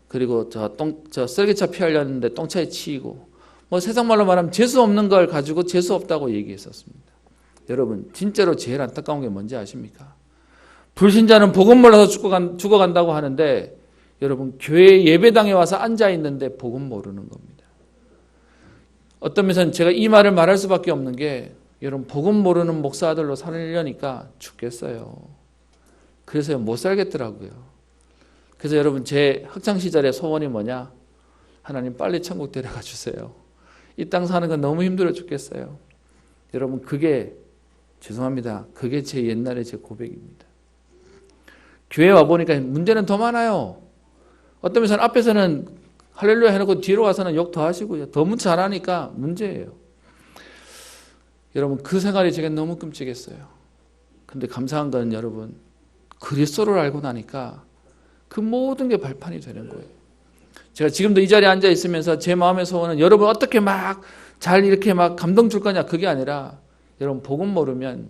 그리고 저 쓰레기차 피하려는데 똥차에 치이고, 뭐 세상 말로 말하면 재수 없는 걸 가지고 재수 없다고 얘기했었습니다. 여러분, 진짜로 제일 안타까운 게 뭔지 아십니까? 불신자는 복음 몰라서 죽어간다고 하는데, 여러분 교회 예배당에 와서 앉아 있는데 복음 모르는 겁니다. 어떤 면에서는 제가 이 말을 말할 수밖에 없는 게, 여러분 복음 모르는 목사들로 살려니까 죽겠어요. 그래서 못 살겠더라고요. 그래서 여러분 제 학창시절의 소원이 뭐냐? 하나님 빨리 천국 데려가 주세요. 이 땅 사는 건 너무 힘들어 죽겠어요. 여러분 그게, 죄송합니다, 그게 제 옛날에 제 고백입니다. 교회 와보니까 문제는 더 많아요. 어떤 면에서는 앞에서는 할렐루야 해놓고 뒤로 와서는 욕 더 하시고요. 더 잘하니까 문제예요. 여러분 그 생활이 제게 너무 끔찍했어요. 근데 감사한 건 여러분, 그리스도를 알고 나니까 그 모든 게 발판이 되는 거예요. 제가 지금도 이 자리에 앉아 있으면서 제 마음의 소원은 여러분 어떻게 막 잘 이렇게 막 감동 줄 거냐, 그게 아니라 여러분 복음 모르면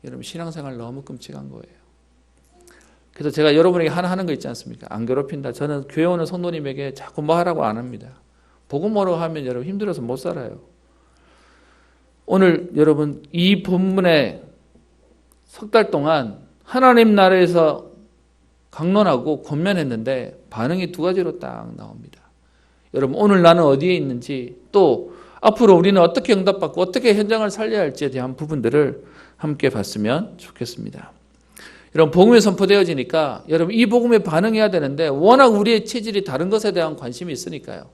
여러분 신앙생활 너무 끔찍한 거예요. 그래서 제가 여러분에게 하나 하는 거 있지 않습니까? 안 괴롭힌다. 저는 교회 오는 성도님에게 자꾸 뭐 하라고 안 합니다. 복음 모르고 하면 여러분 힘들어서 못 살아요. 오늘 여러분 이 본문에 석 달 동안 하나님 나라에서 강론하고 권면했는데 반응이 두 가지로 딱 나옵니다. 여러분 오늘 나는 어디에 있는지, 또 앞으로 우리는 어떻게 응답받고 어떻게 현장을 살려야 할지에 대한 부분들을 함께 봤으면 좋겠습니다. 여러분 복음이 선포되어지니까 여러분 이 복음에 반응해야 되는데 워낙 우리의 체질이 다른 것에 대한 관심이 있으니까요.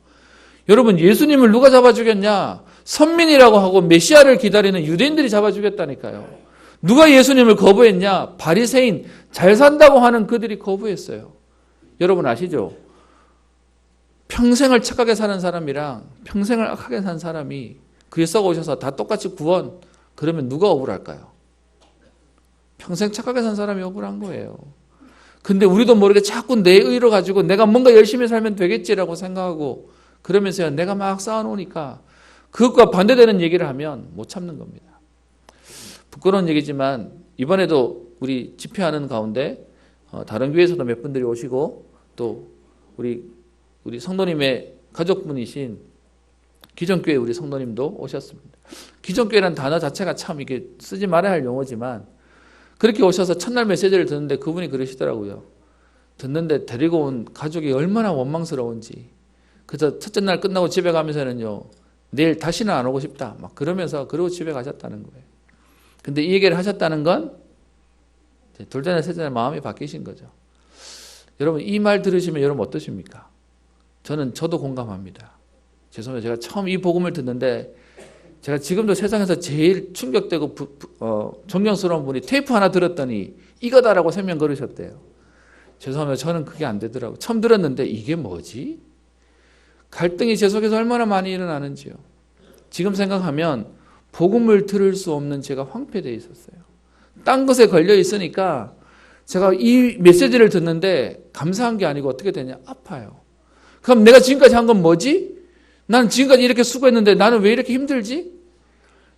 여러분 예수님을 누가 잡아 죽였냐? 선민이라고 하고 메시아를 기다리는 유대인들이 잡아 죽였다니까요. 누가 예수님을 거부했냐? 바리새인, 잘 산다고 하는 그들이 거부했어요. 여러분 아시죠? 평생을 착하게 사는 사람이랑 평생을 악하게 산 사람이 그리스도가 오셔서 다 똑같이 구원, 그러면 누가 억울할까요? 평생 착하게 산 사람이 억울한 거예요. 근데 우리도 모르게 자꾸 내 의로 가지고 내가 뭔가 열심히 살면 되겠지라고 생각하고, 그러면서 내가 막 쌓아놓으니까 그것과 반대되는 얘기를 하면 못 참는 겁니다. 부끄러운 얘기지만 이번에도 우리 집회하는 가운데 다른 교회에서도 몇 분들이 오시고, 또 우리 성도님의 가족분이신 기존교회 우리 성도님도 오셨습니다. 기존교회라는 단어 자체가 참 이게 쓰지 말아야 할 용어지만, 그렇게 오셔서 첫날 메시지를 듣는데 그분이 그러시더라고요. 듣는데 데리고 온 가족이 얼마나 원망스러운지. 그래서 첫째 날 끝나고 집에 가면서는요, 내일 다시는 안 오고 싶다 막 그러면서 그러고 집에 가셨다는 거예요. 근데 이 얘기를 하셨다는 건 둘째나 셋째나 마음이 바뀌신 거죠. 여러분 이 말 들으시면 여러분 어떠십니까? 저도 공감합니다. 죄송해요. 제가 처음 이 복음을 듣는데 제가 지금도 세상에서 제일 충격되고 존경스러운 분이 테이프 하나 들었더니 이거다라고 설명 걸으셨대요. 죄송합니다. 저는 그게 안 되더라고요. 처음 들었는데 이게 뭐지? 갈등이 제 속에서 얼마나 많이 일어나는지요. 지금 생각하면 복음을 들을 수 없는 제가 황폐되어 있었어요. 딴 것에 걸려 있으니까 제가 이 메시지를 듣는데 감사한 게 아니고 어떻게 되냐? 아파요. 그럼 내가 지금까지 한 건 뭐지? 나는 지금까지 이렇게 수고했는데 나는 왜 이렇게 힘들지?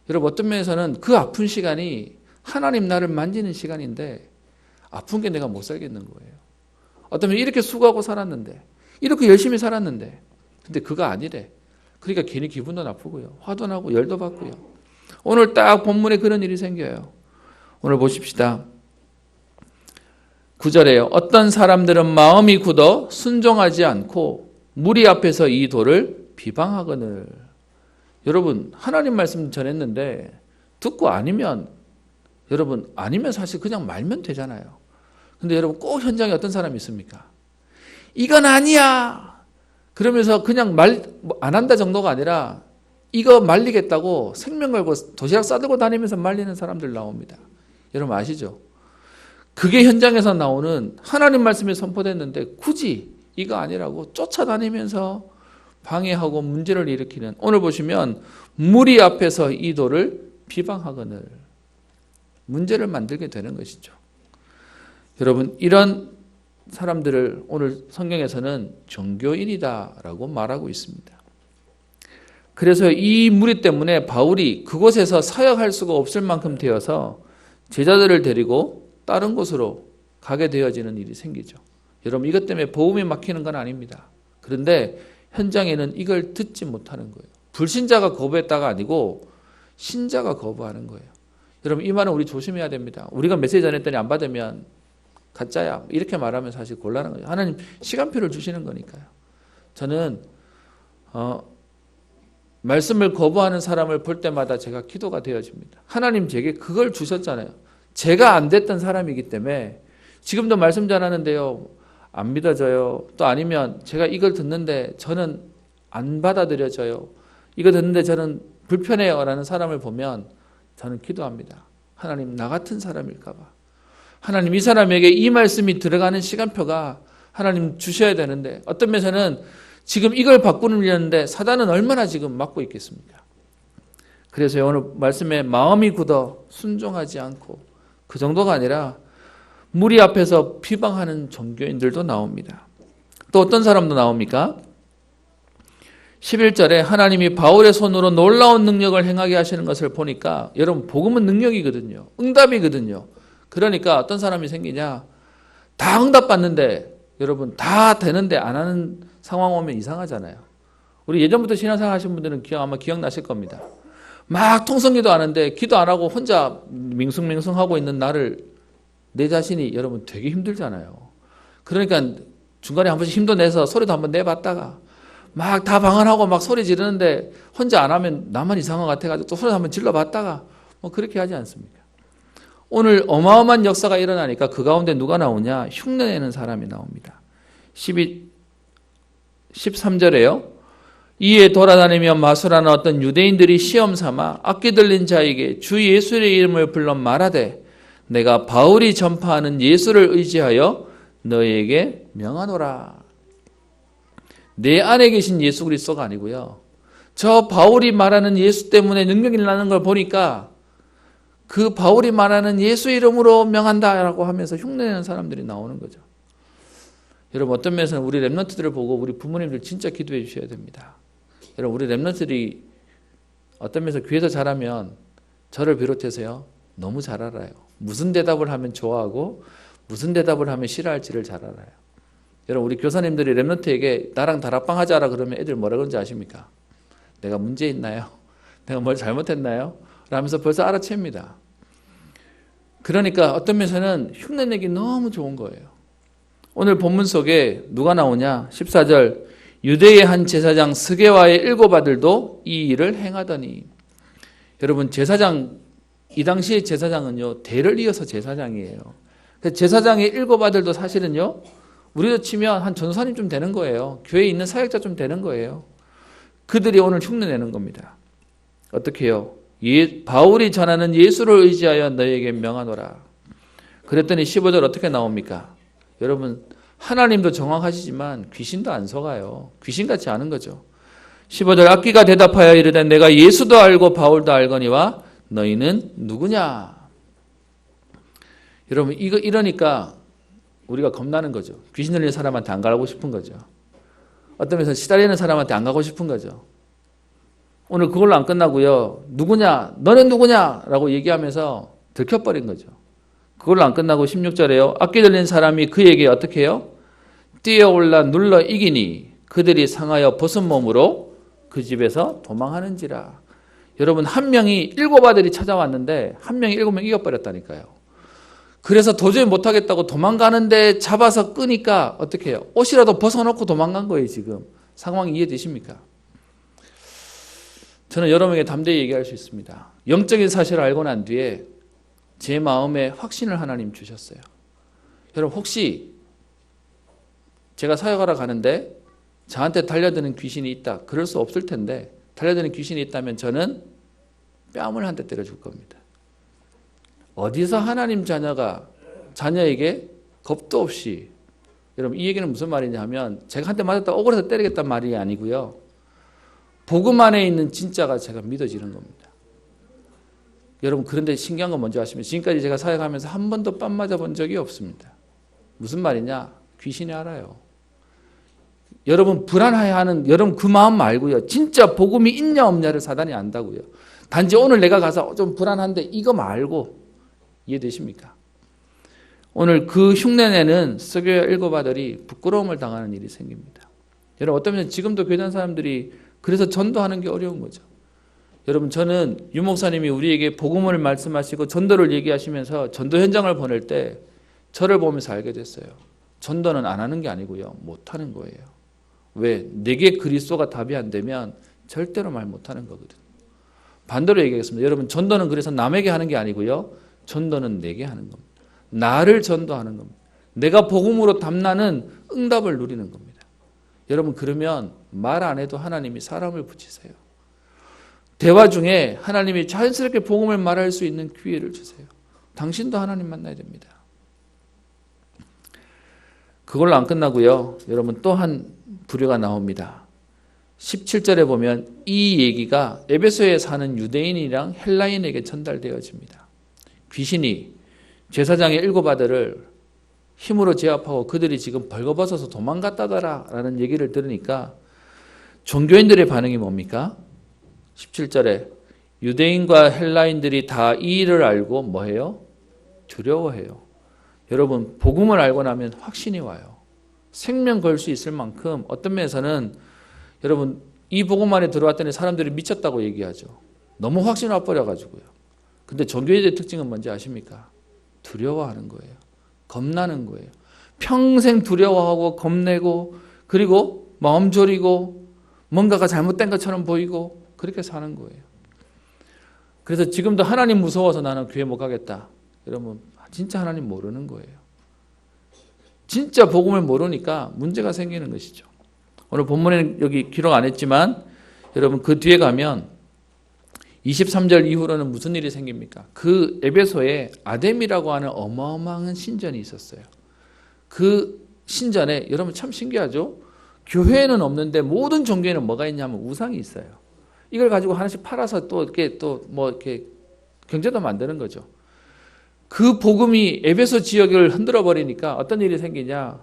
여러분 어떤 면에서는 그 아픈 시간이 하나님 나를 만지는 시간인데 아픈 게 내가 못 살겠는 거예요. 어떤 면 이렇게 수고하고 살았는데 이렇게 열심히 살았는데 근데 그거 아니래. 그러니까 괜히 기분도 나쁘고요. 화도 나고 열도 받고요. 오늘 딱 본문에 그런 일이 생겨요. 오늘 보십시다. 9절에요. 어떤 사람들은 마음이 굳어 순종하지 않고 무리 앞에서 이 도를 비방하거늘. 여러분 하나님 말씀 전했는데 듣고 아니면 여러분 아니면 사실 그냥 말면 되잖아요. 근데 여러분 꼭 현장에 어떤 사람이 있습니까? 이건 아니야. 그러면서 그냥 안 한다 정도가 아니라 이거 말리겠다고 생명 걸고 도시락 싸들고 다니면서 말리는 사람들 나옵니다. 여러분 아시죠? 그게 현장에서 나오는 하나님 말씀이 선포됐는데 굳이 이거 아니라고 쫓아다니면서 방해하고 문제를 일으키는 오늘 보시면 무리 앞에서 이 도를 비방하거늘 문제를 만들게 되는 것이죠. 여러분 이런 사람들을 오늘 성경에서는 종교인이다라고 말하고 있습니다. 그래서 이 무리 때문에 바울이 그곳에서 사역할 수가 없을 만큼 되어서 제자들을 데리고 다른 곳으로 가게 되어지는 일이 생기죠. 여러분 이것 때문에 복음이 막히는 건 아닙니다. 그런데 현장에는 이걸 듣지 못하는 거예요. 불신자가 거부했다가 아니고 신자가 거부하는 거예요. 여러분 이 말은 우리 조심해야 됩니다. 우리가 메시지 전했더니 안 받으면 가짜야 이렇게 말하면 사실 곤란한 거예요. 하나님 시간표를 주시는 거니까요. 저는 말씀을 거부하는 사람을 볼 때마다 제가 기도가 되어집니다. 하나님 제게 그걸 주셨잖아요. 제가 안 됐던 사람이기 때문에 지금도 말씀 전하는데요. 안 믿어져요. 또 아니면 제가 이걸 듣는데 저는 안 받아들여져요. 이거 듣는데 저는 불편해요 라는 사람을 보면 저는 기도합니다. 하나님 나 같은 사람일까 봐. 하나님 이 사람에게 이 말씀이 들어가는 시간표가 하나님 주셔야 되는데 어떤 면에서는 지금 이걸 바꾸려는데 사단은 얼마나 지금 막고 있겠습니까? 그래서 오늘 말씀에 마음이 굳어 순종하지 않고 그 정도가 아니라 무리 앞에서 비방하는 종교인들도 나옵니다. 또 어떤 사람도 나옵니까? 11절에 하나님이 바울의 손으로 놀라운 능력을 행하게 하시는 것을 보니까 여러분 복음은 능력이거든요. 응답이거든요. 그러니까 어떤 사람이 생기냐? 다 응답받는데 여러분 다 되는데 안 하는 상황 오면 이상하잖아요. 우리 예전부터 신앙생활 하신 분들은 아마 기억나실 겁니다. 막 통성기도 하는데 기도 안 하고 혼자 밍숭밍숭하고 있는 나를 내 자신이 여러분 되게 힘들잖아요. 그러니까 중간에 한 번씩 힘도 내서 소리도 한번 내봤다가 막 다 방언하고 막 소리 지르는데 혼자 안 하면 나만 이상한 것 같아가지고 또 소리 한번 질러봤다가 뭐 그렇게 하지 않습니까? 오늘 어마어마한 역사가 일어나니까 그 가운데 누가 나오냐? 흉내내는 사람이 나옵니다. 13절에요. 이에 돌아다니며 마술하는 어떤 유대인들이 시험 삼아 악기 들린 자에게 주 예수의 이름을 불러 말하되 내가 바울이 전파하는 예수를 의지하여 너에게 명하노라. 내 안에 계신 예수 그리스도가 아니고요. 저 바울이 말하는 예수 때문에 능력이 나는 걸 보니까 그 바울이 말하는 예수 이름으로 명한다라고 하면서 흉내내는 사람들이 나오는 거죠. 여러분 어떤 면에서는 우리 랩런트들을 보고 우리 부모님들 진짜 기도해 주셔야 됩니다. 여러분 우리 랩런트들이 어떤 면에서 귀에서 자라면 저를 비롯해서요. 너무 잘 알아요. 무슨 대답을 하면 좋아하고 무슨 대답을 하면 싫어할지를 잘 알아요. 여러분 우리 교사님들이 랩런트에게 나랑 다락방 하자라 그러면 애들 뭐라 그런지 아십니까? 내가 문제 있나요? 내가 뭘 잘못했나요? 라면서 벌써 알아챕니다. 그러니까 어떤 면에서는 흉내내기 너무 좋은 거예요. 오늘 본문 속에 누가 나오냐? 14절 유대의 한 제사장 스게와의 7 아들도 이 일을 행하더니 여러분 제사장 이 당시의 제사장은요, 대를 이어서 제사장이에요. 그래서 제사장의 일곱 아들도 사실은요, 우리도 치면 한 전도사님쯤 되는 거예요. 교회에 있는 사역자쯤 되는 거예요. 그들이 오늘 흉내내는 겁니다. 어떻게 해요? 바울이 전하는 예수를 의지하여 너에게 명하노라. 그랬더니 15절 어떻게 나옵니까? 여러분, 하나님도 정확하시지만 귀신도 안 속아요. 귀신같이 아는 거죠. 15절 악기가 대답하여 이르되 내가 예수도 알고 바울도 알거니와 너희는 누구냐? 여러분, 이러니까 우리가 겁나는 거죠. 귀신 들리는 사람한테 안 가고 싶은 거죠. 어떤 면에서 시달리는 사람한테 안 가고 싶은 거죠. 오늘 그걸로 안 끝나고요. 누구냐? 너는 누구냐? 라고 얘기하면서 들켜버린 거죠. 그걸로 안 끝나고 16절에요. 악기 들린 사람이 그에게 어떻게 해요? 뛰어올라 눌러 이기니 그들이 상하여 벗은 몸으로 그 집에서 도망하는지라. 여러분, 한 명이 일곱 아들이 찾아왔는데 한 명이 일곱 명 이겨버렸다니까요. 그래서 도저히 못하겠다고 도망가는데 잡아서 끄니까 어떻게 해요? 옷이라도 벗어놓고 도망간 거예요. 지금 상황이 이해되십니까? 저는 여러분에게 담대히 얘기할 수 있습니다. 영적인 사실을 알고 난 뒤에 제 마음에 확신을 하나님 주셨어요. 여러분, 혹시 제가 사역하러 가는데 저한테 달려드는 귀신이 있다. 그럴 수 없을 텐데 달려드는 귀신이 있다면 저는 뺨을 한 대 때려줄 겁니다. 어디서 하나님 자녀에게 겁도 없이, 여러분 이 얘기는 무슨 말이냐 하면 제가 한 대 맞았다 억울해서 때리겠다는 말이 아니고요. 복음 안에 있는 진짜가 제가 믿어지는 겁니다. 여러분, 그런데 신기한 건 뭔지 아시면 지금까지 제가 사역하면서 한 번도 뺨 맞아본 적이 없습니다. 무슨 말이냐? 귀신이 알아요. 여러분 불안해하는 여러분 그 마음 말고요. 진짜 복음이 있냐 없냐를 사단이 안다고요. 단지 오늘 내가 가서 좀 불안한데 이거 말고, 이해되십니까? 오늘 그 흉내내는 스가랴 일곱 아들이 부끄러움을 당하는 일이 생깁니다. 여러분, 어떤 면에서 지금도 교회당 사람들이 그래서 전도하는 게 어려운 거죠. 여러분, 저는 유 목사님이 우리에게 복음을 말씀하시고 전도를 얘기하시면서 전도 현장을 보낼 때 저를 보면서 알게 됐어요. 전도는 안 하는 게 아니고요. 못 하는 거예요. 왜? 내게 그리스도가 답이 안 되면 절대로 말 못 하는 거거든요. 반대로 얘기하겠습니다. 여러분, 전도는 그래서 남에게 하는 게 아니고요. 전도는 내게 하는 겁니다. 나를 전도하는 겁니다. 내가 복음으로 담나는 응답을 누리는 겁니다. 여러분, 그러면 말 안 해도 하나님이 사람을 붙이세요. 대화 중에 하나님이 자연스럽게 복음을 말할 수 있는 기회를 주세요. 당신도 하나님 만나야 됩니다. 그걸로 안 끝나고요. 여러분, 또 한 부류가 나옵니다. 17절에 보면 이 얘기가 에베소에 사는 유대인이랑 헬라인에게 전달되어집니다. 귀신이 제사장의 일곱 아들을 힘으로 제압하고 그들이 지금 벌거벗어서 도망갔다더라 라는 얘기를 들으니까 종교인들의 반응이 뭡니까? 17절에 유대인과 헬라인들이 다 이 일을 알고 뭐해요? 두려워해요. 여러분, 복음을 알고 나면 확신이 와요. 생명 걸 수 있을 만큼 어떤 면에서는 여러분 이 복음 안에 들어왔더니 사람들이 미쳤다고 얘기하죠. 너무 확신 와버려가지고요. 근데 종교인들의 특징은 뭔지 아십니까? 두려워하는 거예요. 겁나는 거예요. 평생 두려워하고 겁내고 그리고 마음 졸이고 뭔가가 잘못된 것처럼 보이고 그렇게 사는 거예요. 그래서 지금도 하나님 무서워서 나는 교회 못 가겠다. 여러분, 진짜 하나님 모르는 거예요. 진짜 복음을 모르니까 문제가 생기는 것이죠. 오늘 본문에는 여기 기록 안 했지만 여러분 그 뒤에 가면 23절 이후로는 무슨 일이 생깁니까? 그 에베소에 아뎀이라고 하는 어마어마한 신전이 있었어요. 그 신전에 여러분 참 신기하죠? 교회에는 없는데 모든 종교에는 뭐가 있냐면 우상이 있어요. 이걸 가지고 하나씩 팔아서 또 이렇게 또 뭐 이렇게 경제도 만드는 거죠. 그 복음이 에베소 지역을 흔들어 버리니까 어떤 일이 생기냐?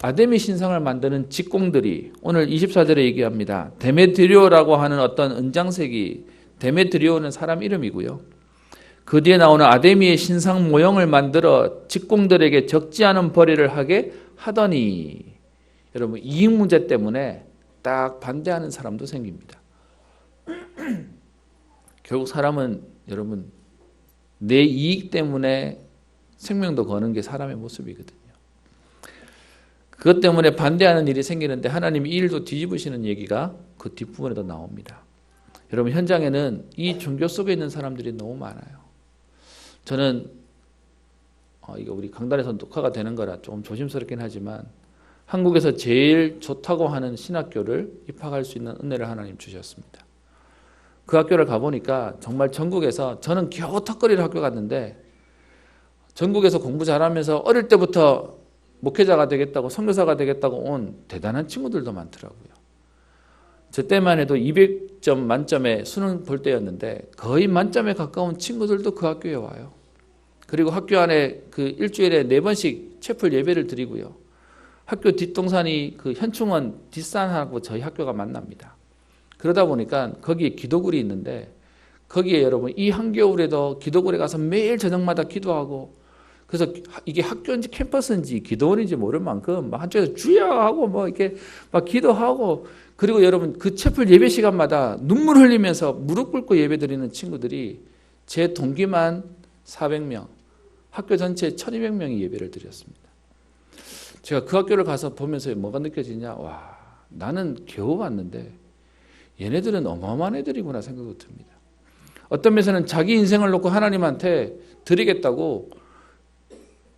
아데미 신상을 만드는 직공들이 오늘 24절에 얘기합니다. 데메트리오라고 하는 어떤 은장색이, 데메트리오는 사람 이름이고요. 그 뒤에 나오는 아데미의 신상 모형을 만들어 직공들에게 적지 않은 벌이를 하게 하더니, 여러분 이익 문제 때문에 딱 반대하는 사람도 생깁니다. 결국 사람은 여러분 내 이익 때문에 생명도 거는 게 사람의 모습이거든요. 그것 때문에 반대하는 일이 생기는데 하나님이 이 일도 뒤집으시는 얘기가 그 뒷부분에도 나옵니다. 여러분 현장에는 이 종교 속에 있는 사람들이 너무 많아요. 저는 이거 우리 강단에서 녹화가 되는 거라 조금 조심스럽긴 하지만 한국에서 제일 좋다고 하는 신학교를 입학할 수 있는 은혜를 하나님 주셨습니다. 그 학교를 가보니까 정말 전국에서 저는 겨우 턱걸이를 학교 갔는데 전국에서 공부 잘하면서 어릴 때부터 목회자가 되겠다고 선교사가 되겠다고 온 대단한 친구들도 많더라고요. 저 때만 해도 200점 만점에 수능 볼 때였는데 거의 만점에 가까운 친구들도 그 학교에 와요. 그리고 학교 안에 그 일주일에 4번씩 채플 예배를 드리고요. 학교 뒷동산이 그 현충원 뒷산하고 저희 학교가 만납니다. 그러다 보니까 거기에 기도굴이 있는데 거기에 여러분 이 한겨울에도 기도굴에 가서 매일 저녁마다 기도하고 그래서 이게 학교인지 캠퍼스인지 기도원인지 모를 만큼 막 한쪽에서 주여 하고 뭐 이렇게 막 기도하고 그리고 여러분 그 채플 예배 시간마다 눈물 흘리면서 무릎 꿇고 예배 드리는 친구들이 제 동기만 400명, 학교 전체 1200명이 예배를 드렸습니다. 제가 그 학교를 가서 보면서 뭐가 느껴지냐, 와, 나는 겨우 왔는데 얘네들은 어마어마한 애들이구나 생각이 듭니다. 어떤 면에서는 자기 인생을 놓고 하나님한테 드리겠다고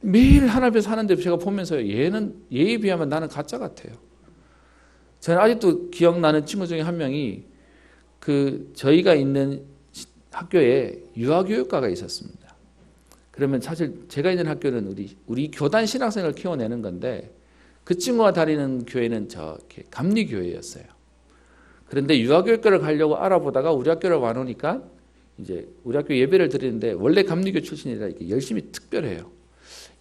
매일 하나님 앞에서 하는데 제가 보면서 얘는 얘에 비하면 나는 가짜 같아요. 저는 아직도 기억나는 친구 중에 한 명이 그 저희가 있는 학교에 유아교육과가 있었습니다. 그러면 사실 제가 있는 학교는 우리 교단 신학생을 키워내는 건데 그 친구가 다니는 교회는 저렇게 감리교회였어요. 그런데 유아교육과를 가려고 알아보다가 우리 학교를 와놓으니까 이제 우리 학교 예배를 드리는데 원래 감리교 출신이라 이렇게 열심히 특별해요.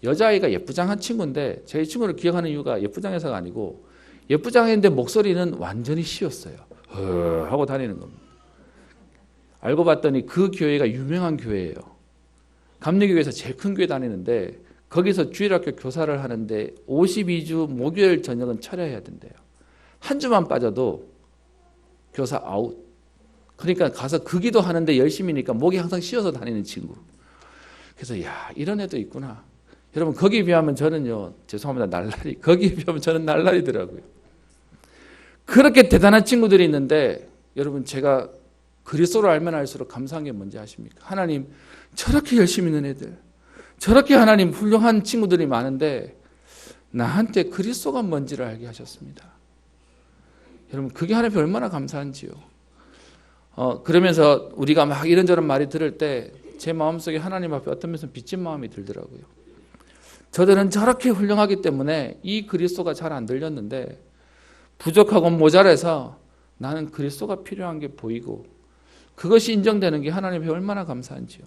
여자아이가 예쁘장한 친구인데 제 친구를 기억하는 이유가 예쁘장해서가 아니고 예쁘장했는데 목소리는 완전히 쉬었어요. 하고 다니는 겁니다. 알고 봤더니 그 교회가 유명한 교회예요. 감리교회에서 제일 큰 교회 다니는데 거기서 주일학교 교사를 하는데 52주 목요일 저녁은 차려야 된대요. 한 주만 빠져도 교사 아웃. 그러니까 가서 그 기도 하는데 열심히니까 목이 항상 쉬어서 다니는 친구. 그래서 야, 이런 애도 있구나. 여러분 거기에 비하면 저는요, 죄송합니다, 날라리. 거기에 비하면 저는 날라리더라고요. 그렇게 대단한 친구들이 있는데 여러분 제가 그리스도를 알면 알수록 감사한 게 뭔지 아십니까? 하나님 저렇게 열심히 있는 애들, 저렇게 하나님 훌륭한 친구들이 많은데 나한테 그리스도가 뭔지를 알게 하셨습니다. 여러분 그게 하나님께 얼마나 감사한지요. 그러면서 우리가 막 이런저런 말이 들을 때 제 마음속에 하나님 앞에 어떤 면에서 빚진 마음이 들더라고요. 저들은 저렇게 훌륭하기 때문에 이 그리스도가 잘 안 들렸는데 부족하고 모자라서 나는 그리스도가 필요한 게 보이고 그것이 인정되는 게 하나님께 얼마나 감사한지요.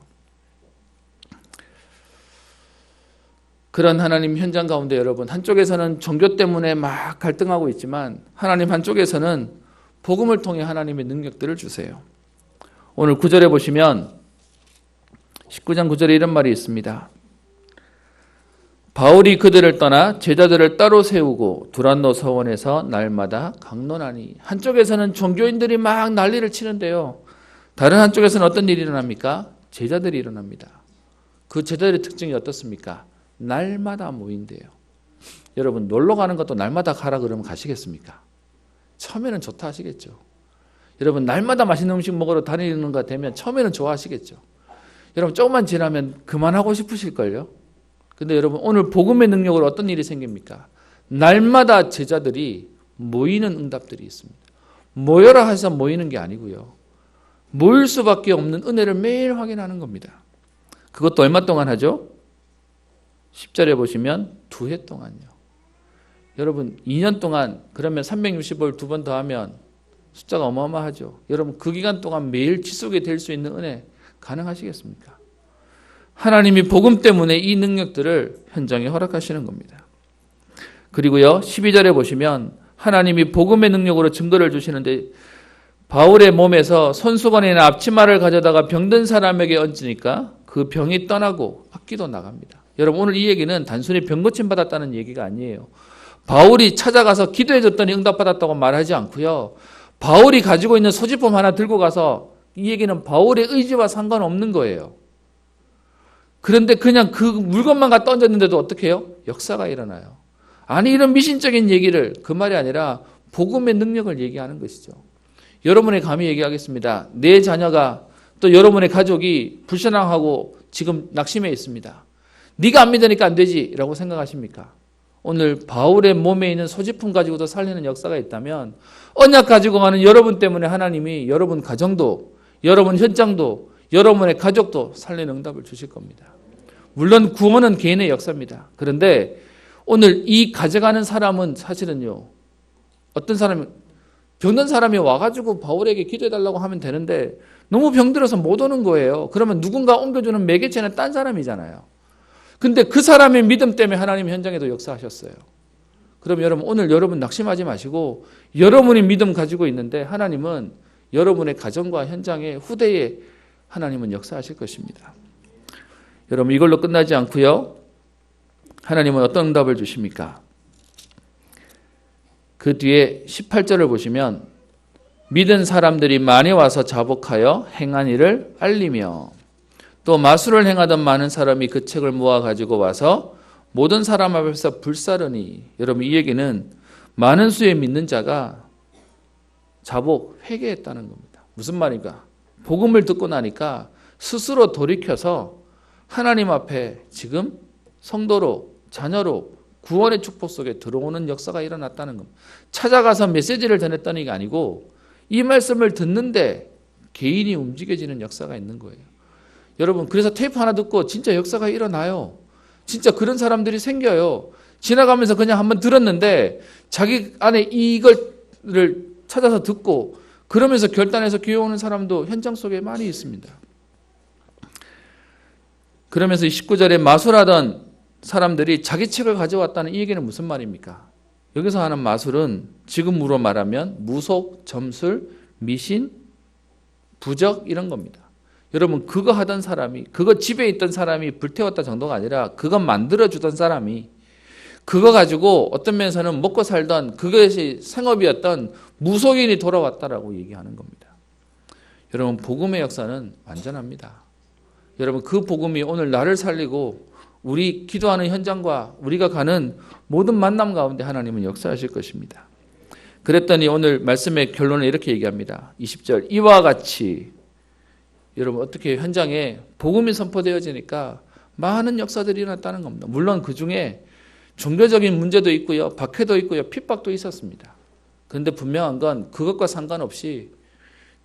그런 하나님 현장 가운데 여러분 한쪽에서는 종교 때문에 막 갈등하고 있지만 하나님 한쪽에서는 복음을 통해 하나님의 능력들을 주세요. 오늘 9절에 보시면 19장 9절에 이런 말이 있습니다. 바울이 그들을 떠나 제자들을 따로 세우고 두란노 서원에서 날마다 강론하니. 한쪽에서는 종교인들이 막 난리를 치는데요. 다른 한쪽에서는 어떤 일이 일어납니까? 제자들이 일어납니다. 그 제자들의 특징이 어떻습니까? 날마다 모인대요. 여러분 놀러 가는 것도 날마다 가라 그러면 가시겠습니까? 처음에는 좋다 하시겠죠. 여러분 날마다 맛있는 음식 먹으러 다니는 거 되면 처음에는 좋아하시겠죠. 여러분 조금만 지나면 그만하고 싶으실걸요. 근데 여러분 오늘 복음의 능력으로 어떤 일이 생깁니까? 날마다 제자들이 모이는 응답들이 있습니다. 모여라 해서 모이는 게 아니고요. 모일 수밖에 없는 은혜를 매일 확인하는 겁니다. 그것도 얼마 동안 하죠? 10절에 보시면 2해 동안요. 여러분 2년 동안 그러면 365일 2번 더 하면 숫자가 어마어마하죠. 여러분 그 기간 동안 매일 지속이 될 수 있는 은혜 가능하시겠습니까? 하나님이 복음 때문에 이 능력들을 현장에 허락하시는 겁니다. 그리고요 12절에 보시면 하나님이 복음의 능력으로 증거를 주시는데 바울의 몸에서 손수건이나 앞치마를 가져다가 병든 사람에게 얹으니까 그 병이 떠나고 악기도 나갑니다. 여러분 오늘 이 얘기는 단순히 병 고침 받았다는 얘기가 아니에요. 바울이 찾아가서 기도해 줬더니 응답받았다고 말하지 않고요. 바울이 가지고 있는 소지품 하나 들고 가서 이 얘기는 바울의 의지와 상관없는 거예요. 그런데 그냥 그 물건만 갖다 얹었는데도 어떻게 해요? 역사가 일어나요. 아니 이런 미신적인 얘기를 그 말이 아니라 복음의 능력을 얘기하는 것이죠. 여러분의 감히 얘기하겠습니다. 내 자녀가 또 여러분의 가족이 불신앙하고 지금 낙심해 있습니다. 네가 안 믿으니까 안 되지 라고 생각하십니까? 오늘 바울의 몸에 있는 소지품 가지고도 살리는 역사가 있다면 언약 가지고 가는 여러분 때문에 하나님이 여러분 가정도 여러분 현장도 여러분의 가족도 살리는 응답을 주실 겁니다. 물론 구원은 개인의 역사입니다. 그런데 오늘 이 가져가는 사람은 사실은요, 어떤 사람이 병든 사람이 와가지고 바울에게 기도해달라고 하면 되는데 너무 병들어서 못 오는 거예요. 그러면 누군가 옮겨주는 매개체는 딴 사람이잖아요. 근데 그 사람의 믿음 때문에 하나님 현장에도 역사하셨어요. 그럼 여러분 오늘 여러분 낙심하지 마시고 여러분이 믿음 가지고 있는데 하나님은 여러분의 가정과 현장에 후대에 하나님은 역사하실 것입니다. 여러분 이걸로 끝나지 않고요. 하나님은 어떤 응답을 주십니까? 그 뒤에 18절을 보시면 믿은 사람들이 많이 와서 자복하여 행한 일을 알리며 또 마술을 행하던 많은 사람이 그 책을 모아 가지고 와서 모든 사람 앞에서 불사르니 여러분 이 얘기는 많은 수의 믿는 자가 자복 회개했다는 겁니다. 무슨 말인가? 복음을 듣고 나니까 스스로 돌이켜서 하나님 앞에 지금 성도로 자녀로 구원의 축복 속에 들어오는 역사가 일어났다는 겁니다. 찾아가서 메시지를 전했다는 게 아니고 이 말씀을 듣는데 개인이 움직여지는 역사가 있는 거예요. 여러분 그래서 테이프 하나 듣고 진짜 역사가 일어나요. 진짜 그런 사람들이 생겨요. 지나가면서 그냥 한번 들었는데 자기 안에 이거를 찾아서 듣고 그러면서 결단해서 교회 오는 사람도 현장 속에 많이 있습니다. 그러면서 19절에 마술하던 사람들이 자기 책을 가져왔다는 이 얘기는 무슨 말입니까? 여기서 하는 마술은 지금으로 말하면 무속, 점술, 미신, 부적 이런 겁니다. 여러분 그거 하던 사람이 그거 집에 있던 사람이 불태웠다 정도가 아니라 그거 만들어주던 사람이 그거 가지고 어떤 면에서는 먹고 살던 그것이 생업이었던 무속인이 돌아왔다라고 얘기하는 겁니다. 여러분 복음의 역사는 완전합니다. 여러분 그 복음이 오늘 나를 살리고 우리 기도하는 현장과 우리가 가는 모든 만남 가운데 하나님은 역사하실 것입니다. 그랬더니 오늘 말씀의 결론을 이렇게 얘기합니다. 20절 이와 같이 여러분 어떻게 현장에 복음이 선포되어지니까 많은 역사들이 일어났다는 겁니다. 물론 그중에 종교적인 문제도 있고요. 박해도 있고요. 핍박도 있었습니다. 그런데 분명한 건 그것과 상관없이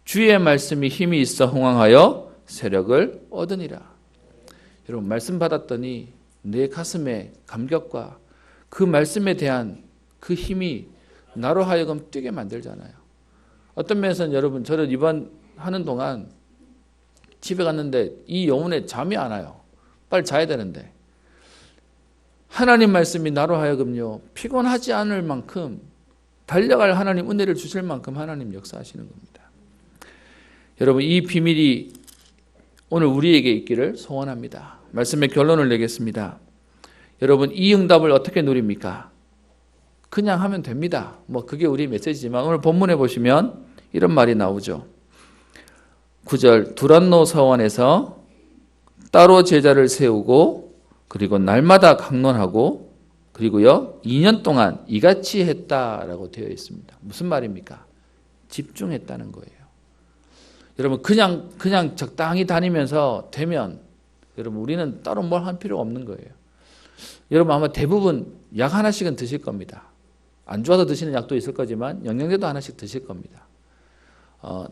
주의 말씀이 힘이 있어 흥왕하여 세력을 얻으니라. 여러분 말씀 받았더니 내 가슴에 감격과 그 말씀에 대한 그 힘이 나로 하여금 뛰게 만들잖아요. 어떤 면에서는 여러분 저는 이번 하는 동안 집에 갔는데 이 영혼에 잠이 안 와요. 빨리 자야 되는데 하나님 말씀이 나로 하여금요 피곤하지 않을 만큼 달려갈 하나님 은혜를 주실 만큼 하나님 역사하시는 겁니다. 여러분 이 비밀이 오늘 우리에게 있기를 소원합니다. 말씀의 결론을 내겠습니다. 여러분 이 응답을 어떻게 누립니까? 그냥 하면 됩니다. 뭐 그게 우리 메시지지만 오늘 본문에 보시면 이런 말이 나오죠. 9절 두란노 사원에서 따로 제자를 세우고 그리고 날마다 강론하고 그리고요 2년 동안 이같이 했다라고 되어 있습니다. 무슨 말입니까? 집중했다는 거예요. 여러분 그냥 적당히 다니면서 되면 여러분 우리는 따로 뭘 할 필요가 없는 거예요. 여러분 아마 대부분 약 하나씩은 드실 겁니다. 안 좋아서 드시는 약도 있을 거지만 영양제도 하나씩 드실 겁니다.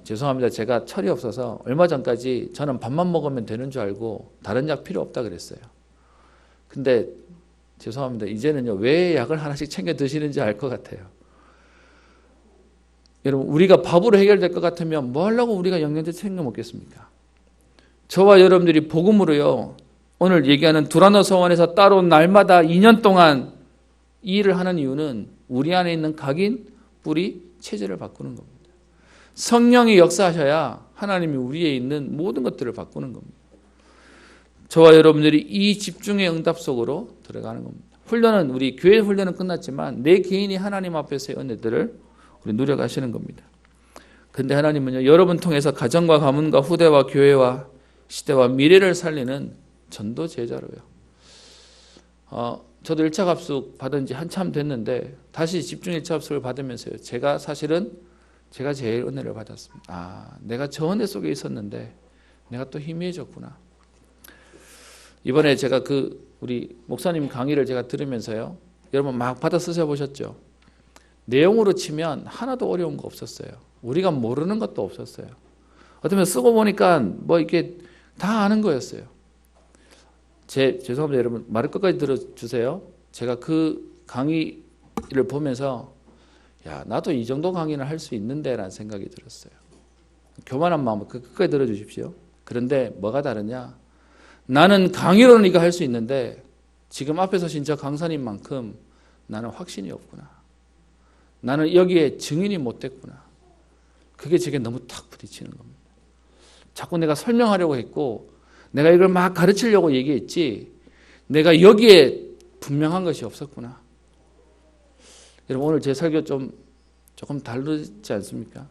죄송합니다. 제가 철이 없어서 얼마 전까지 저는 밥만 먹으면 되는 줄 알고 다른 약 필요 없다 그랬어요. 근데 죄송합니다. 이제는요 왜 약을 하나씩 챙겨 드시는지 알 것 같아요. 여러분 우리가 밥으로 해결될 것 같으면 뭐 하려고 우리가 영양제 챙겨 먹겠습니까? 저와 여러분들이 복음으로요 오늘 얘기하는 두란노 서원에서 따로 날마다 2년 동안 이 일을 하는 이유는 우리 안에 있는 각인, 뿌리, 체질을 바꾸는 겁니다. 성령이 역사하셔야 하나님이 우리에 있는 모든 것들을 바꾸는 겁니다. 저와 여러분들이 이 집중의 응답 속으로 들어가는 겁니다. 훈련은 우리 교회 훈련은 끝났지만 내 개인이 하나님 앞에서의 은혜들을 우리 누려가시는 겁니다. 그런데 하나님은요 여러분 통해서 가정과 가문과 후대와 교회와 시대와 미래를 살리는 전도 제자로요. 저도 1차 합숙 받은 지 한참 됐는데 다시 집중 1차 합숙을 받으면서요. 제가 사실은 제가 제일 은혜를 받았습니다. 내가 저 은혜 속에 있었는데 내가 또 희미해졌구나. 이번에 제가 우리 목사님 강의를 제가 들으면서요, 여러분 막 받아 쓰셔 보셨죠? 내용으로 치면 하나도 어려운 거 없었어요. 우리가 모르는 것도 없었어요. 어쩌면 쓰고 보니까 뭐 이게 다 아는 거였어요. 죄송합니다, 여러분. 말을 끝까지 들어주세요. 제가 그 강의를 보면서 나도 이 정도 강의는 할 수 있는데 라는 생각이 들었어요. 교만한 마음으로 끝까지 들어주십시오. 그런데 뭐가 다르냐? 나는 강의로는 이거 할 수 있는데 지금 앞에 서신 저 강사님만큼 나는 확신이 없구나. 나는 여기에 증인이 못 됐구나. 그게 제게 너무 탁 부딪히는 겁니다. 자꾸 내가 설명하려고 했고 내가 이걸 막 가르치려고 얘기했지 내가 여기에 분명한 것이 없었구나. 여러분 오늘 제 설교 조금 다르지 않습니까?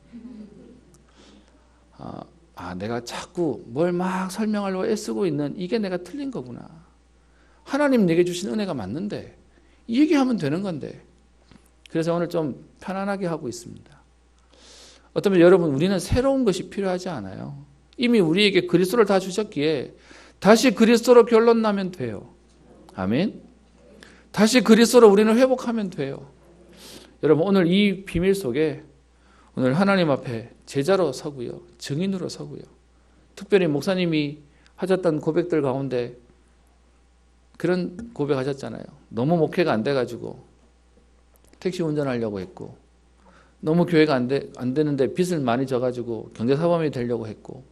내가 자꾸 뭘 막 설명하려고 애쓰고 있는 이게 내가 틀린 거구나. 하나님 내게 주신 은혜가 맞는데 이 얘기하면 되는 건데. 그래서 오늘 좀 편안하게 하고 있습니다. 어쩌면 여러분 우리는 새로운 것이 필요하지 않아요. 이미 우리에게 그리스도를 다 주셨기에 다시 그리스도로 결론 나면 돼요. 아멘. 다시 그리스도로 우리는 회복하면 돼요. 여러분 오늘 이 비밀 속에 오늘 하나님 앞에 제자로 서고요. 증인으로 서고요. 특별히 목사님이 하셨던 고백들 가운데 그런 고백하셨잖아요. 너무 목회가 안 돼가지고 택시 운전하려고 했고 너무 교회가 안 되는데 빚을 많이 져가지고 경제사범이 되려고 했고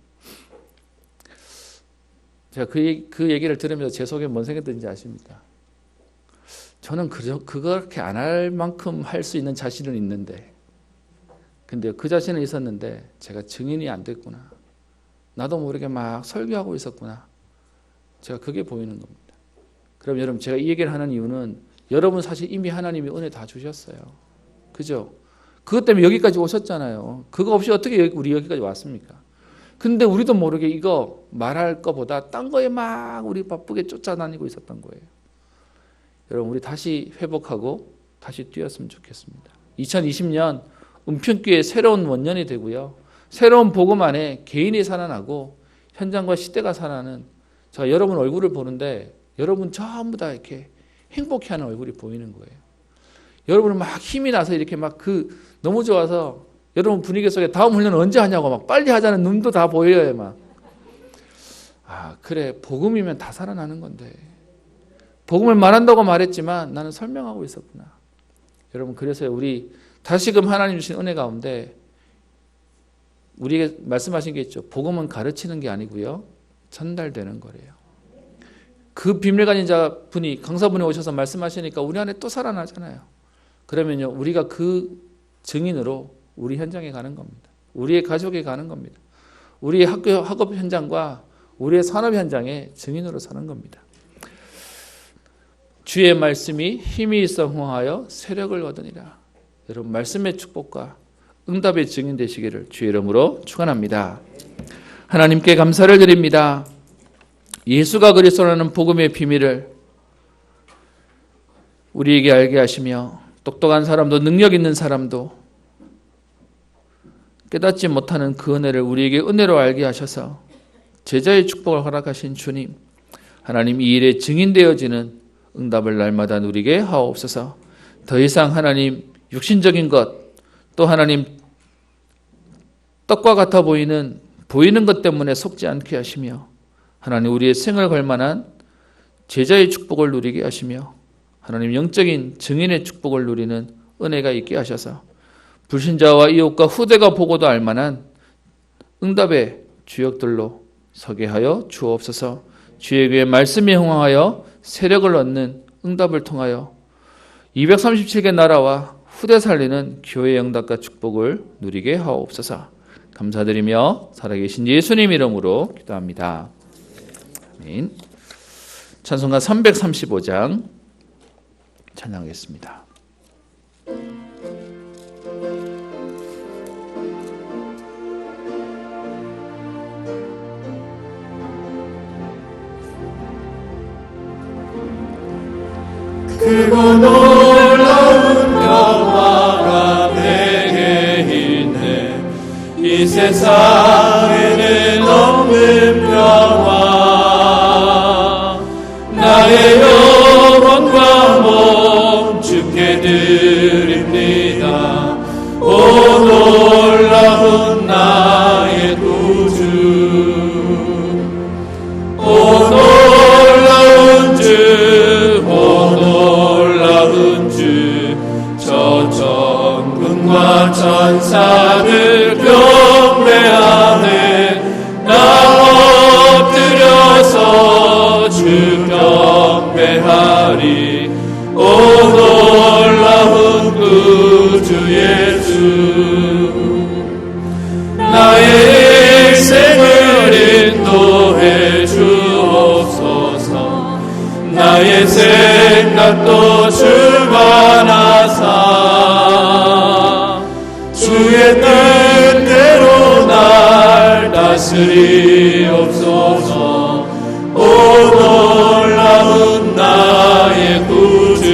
제가 그 얘기를 들으면서 제 속에 뭔 생각이 드는지 아십니까? 저는 그렇게 안 할 만큼 할 수 있는 자신은 있는데 근데 그 자신은 있었는데 제가 증인이 안 됐구나. 나도 모르게 막 설교하고 있었구나. 제가 그게 보이는 겁니다. 그럼 여러분 제가 이 얘기를 하는 이유는 여러분 사실 이미 하나님이 은혜 다 주셨어요. 그죠? 그것 때문에 여기까지 오셨잖아요. 그거 없이 어떻게 우리 여기까지 왔습니까? 근데 우리도 모르게 이거 말할 것보다 딴 거에 막 우리 바쁘게 쫓아다니고 있었던 거예요. 여러분 우리 다시 회복하고 다시 뛰었으면 좋겠습니다. 2020년 은평교회 새로운 원년이 되고요. 새로운 복음 안에 개인이 살아나고 현장과 시대가 살아나는 제가 여러분 얼굴을 보는데 여러분 전부 다 이렇게 행복해하는 얼굴이 보이는 거예요. 여러분은 막 힘이 나서 이렇게 막 너무 좋아서 여러분 분위기 속에 다음 훈련 언제 하냐고 막 빨리 하자는 눈도 다 보여요. 막. 그래 복음이면 다 살아나는 건데 복음을 말한다고 말했지만 나는 설명하고 있었구나. 여러분 그래서 우리 다시금 하나님 주신 은혜 가운데 우리에게 말씀하신 게 있죠. 복음은 가르치는 게 아니고요. 전달되는 거래요. 그 비밀 가진 자분이 강사분이 오셔서 말씀하시니까 우리 안에 또 살아나잖아요. 그러면요 우리가 그 증인으로 우리 현장에 가는 겁니다. 우리의 가족에 가는 겁니다. 우리의 학업 현장과 우리의 산업 현장에 증인으로 사는 겁니다. 주의 말씀이 힘이 있어 흥하여 세력을 얻으니라. 여러분 말씀의 축복과 응답의 증인 되시기를 주의 이름으로 축원합니다. 하나님께 감사를 드립니다. 예수가 그리스도라는 복음의 비밀을 우리에게 알게 하시며 똑똑한 사람도 능력 있는 사람도 깨닫지 못하는 그 은혜를 우리에게 은혜로 알게 하셔서 제자의 축복을 허락하신 주님, 하나님 이 일에 증인되어지는 응답을 날마다 누리게 하옵소서. 더 이상 하나님 육신적인 것, 또 하나님 떡과 같아 보이는 것 때문에 속지 않게 하시며 하나님 우리의 생을 걸 만한 제자의 축복을 누리게 하시며 하나님 영적인 증인의 축복을 누리는 은혜가 있게 하셔서 불신자와 이웃과 후대가 보고도 알만한 응답의 주역들로 서게 하여 주옵소서. 주의 교회 말씀에 흥황하여 세력을 얻는 응답을 통하여 237개 나라와 후대 살리는 교회의 응답과 축복을 누리게 하옵소서. 감사드리며 살아계신 예수님 이름으로 기도합니다. 아멘. 찬송가 335장 찬양하겠습니다. 크고 놀라운 평화가 내게 있네. 세상에는 없는 평화 나의 영혼과 몸 주께 드립니다. 오 놀라운 나의 구주 오 놀라운 주 오 놀라운 주 저 천군과 천사들 경배하네 나 엎드려서 주 경배하리 오 놀라운 구주 예수 나의 일생을 인도해 주옵소서 나의 생각도 주관하사 주의 뜻대로 날 다스리옵소서 오 놀라운 나의 구주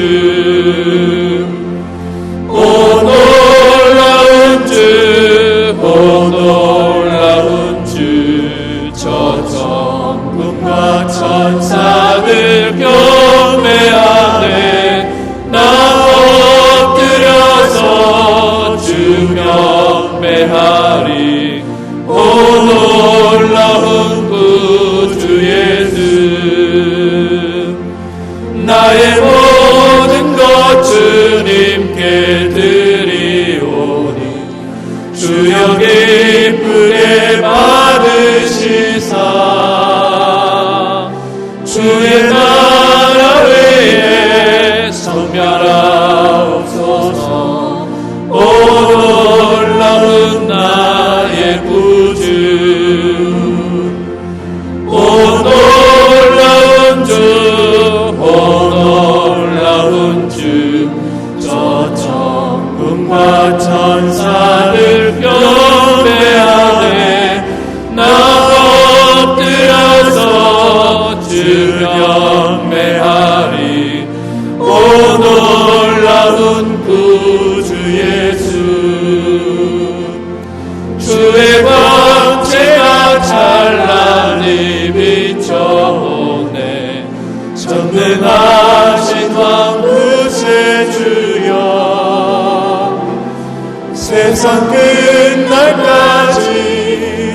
오 놀라운 주 오 놀라운 주 저 천군과 천사들 경배하네 나 엎드려서 주 경배하리 오 놀라운 구주 예수 나의 모든 것 주님께 드리오니 주여 기쁘게 받으시사 주의 나라 외에 섬멸하옵소서 오 놀라운 나의 구주 오 놀라운 주 오 놀라운 주 저 천군과 천사들 경배하네 나 엎드려서 주 경배하리 오 놀라운 구주 예수 주의 광채가 찬란히 비춰오네 전능하신 왕 구세주여 세상 끝날까지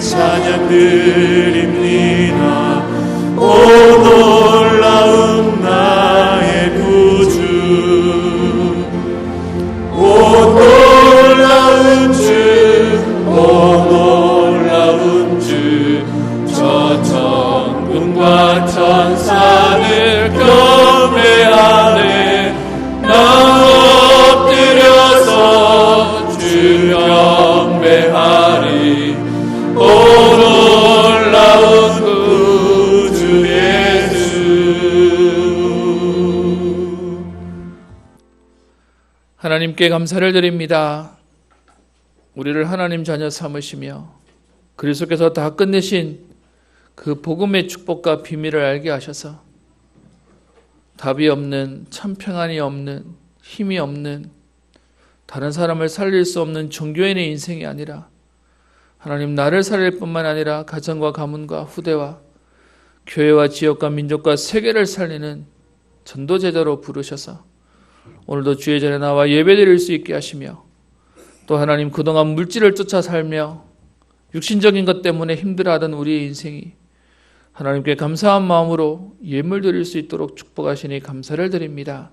찬양 드립니다 오 놀라운 나의 구주 오 놀라운 주 오 놀라운 주 저 천군과 천사들 경배하네 나 엎드려서 주 경배하리 오 놀라운 구주 예수 하나님께 감사를 드립니다. 우리를 하나님 자녀 삼으시며 그리스도께서 다 끝내신 그 복음의 축복과 비밀을 알게 하셔서 답이 없는 참 평안이 없는 힘이 없는 다른 사람을 살릴 수 없는 종교인의 인생이 아니라 하나님 나를 살릴 뿐만 아니라 가정과 가문과 후대와 교회와 지역과 민족과 세계를 살리는 전도제자로 부르셔서 오늘도 주의 전에 나와 예배드릴 수 있게 하시며 또 하나님 그동안 물질을 쫓아 살며 육신적인 것 때문에 힘들어하던 우리의 인생이 하나님께 감사한 마음으로 예물 드릴 수 있도록 축복하시니 감사를 드립니다.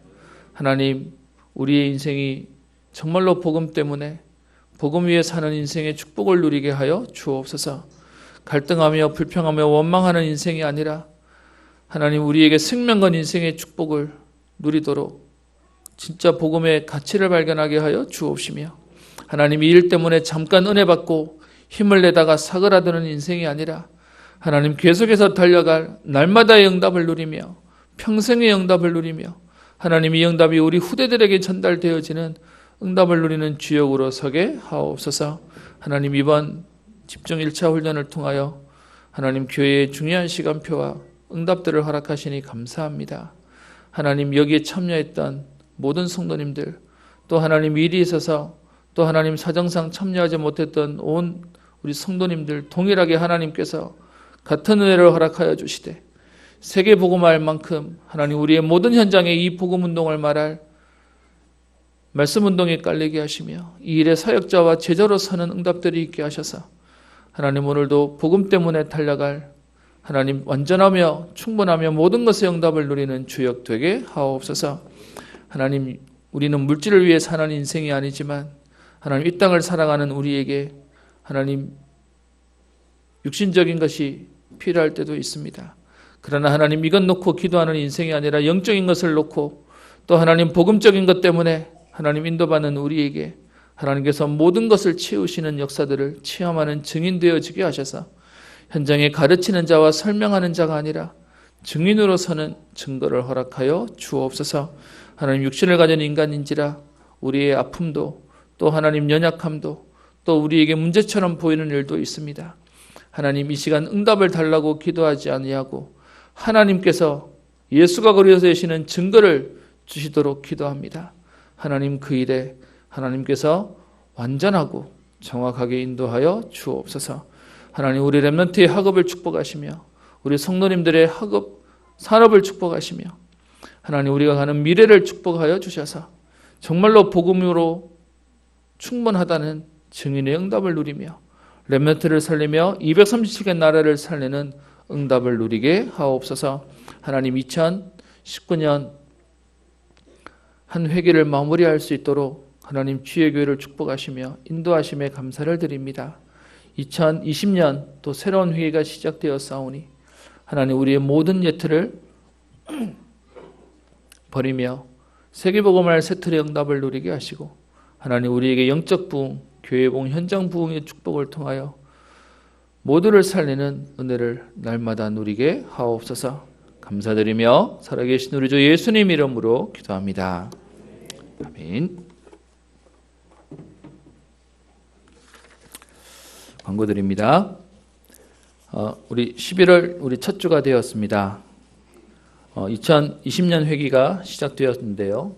하나님 우리의 인생이 정말로 복음 때문에 복음 위에 사는 인생의 축복을 누리게 하여 주옵소서. 갈등하며 불평하며 원망하는 인생이 아니라 하나님 우리에게 생명건 인생의 축복을 누리도록 진짜 복음의 가치를 발견하게 하여 주옵시며 하나님 이 일 때문에 잠깐 은혜 받고 힘을 내다가 사그라드는 인생이 아니라 하나님 계속해서 달려갈 날마다의 응답을 누리며 평생의 응답을 누리며 하나님 이 응답이 우리 후대들에게 전달되어지는 응답을 누리는 주역으로 서게 하옵소서. 하나님 이번 집중 1차 훈련을 통하여 하나님 교회의 중요한 시간표와 응답들을 허락하시니 감사합니다. 하나님 여기에 참여했던 모든 성도님들 또 하나님 일이 있어서 또 하나님 사정상 참여하지 못했던 온 우리 성도님들 동일하게 하나님께서 같은 은혜를 허락하여 주시되 세계 복음할 만큼 하나님 우리의 모든 현장에 이 복음 운동을 말할 말씀 운동에 깔리게 하시며 이 일의 사역자와 제자로 서는 응답들이 있게 하셔서 하나님 오늘도 복음 때문에 달려갈 하나님 완전하며 충분하며 모든 것의 응답을 누리는 주역 되게 하옵소서. 하나님 우리는 물질을 위해 사는 인생이 아니지만 하나님 이 땅을 살아가는 우리에게 하나님 육신적인 것이 필요할 때도 있습니다. 그러나 하나님 이것 놓고 기도하는 인생이 아니라 영적인 것을 놓고 또 하나님 복음적인 것 때문에 하나님 인도받는 우리에게 하나님께서 모든 것을 채우시는 역사들을 체험하는 증인 되어지게 하셔서 현장에 가르치는 자와 설명하는 자가 아니라 증인으로 서는 증거를 허락하여 주옵소서. 하나님 육신을 가진 인간인지라 우리의 아픔도 또 하나님 연약함도 또 우리에게 문제처럼 보이는 일도 있습니다. 하나님 이 시간 응답을 달라고 기도하지 아니하고 하나님께서 예수가 거리에서 되시는 증거를 주시도록 기도합니다. 하나님 그 일에 하나님께서 완전하고 정확하게 인도하여 주옵소서. 하나님 우리 렘넌트의 학업을 축복하시며 우리 성도님들의 학업 산업을 축복하시며 하나님 우리가 가는 미래를 축복하여 주셔서 정말로 복음으로 충분하다는 증인의 응답을 누리며 렘넌트를 살리며 237개 나라를 살리는 응답을 누리게 하옵소서. 하나님 2019년 한 회기를 마무리할 수 있도록 하나님 주의 교회를 축복하시며 인도하심에 감사를 드립니다. 2020년 또 새로운 회기가 시작되었사오니 하나님 우리의 모든 예틀을 버리며 세계복음할 세틀의 응답을 누리게 하시고 하나님 우리에게 영적 부흥, 교회 부흥, 현장 부흥의 축복을 통하여 모두를 살리는 은혜를 날마다 누리게 하옵소서. 감사드리며 살아계신 우리 주 예수님 이름으로 기도합니다. 아멘. 광고 드립니다. 우리 11월 우리 첫 주가 되었습니다. 2020년 회기가 시작되었는데요.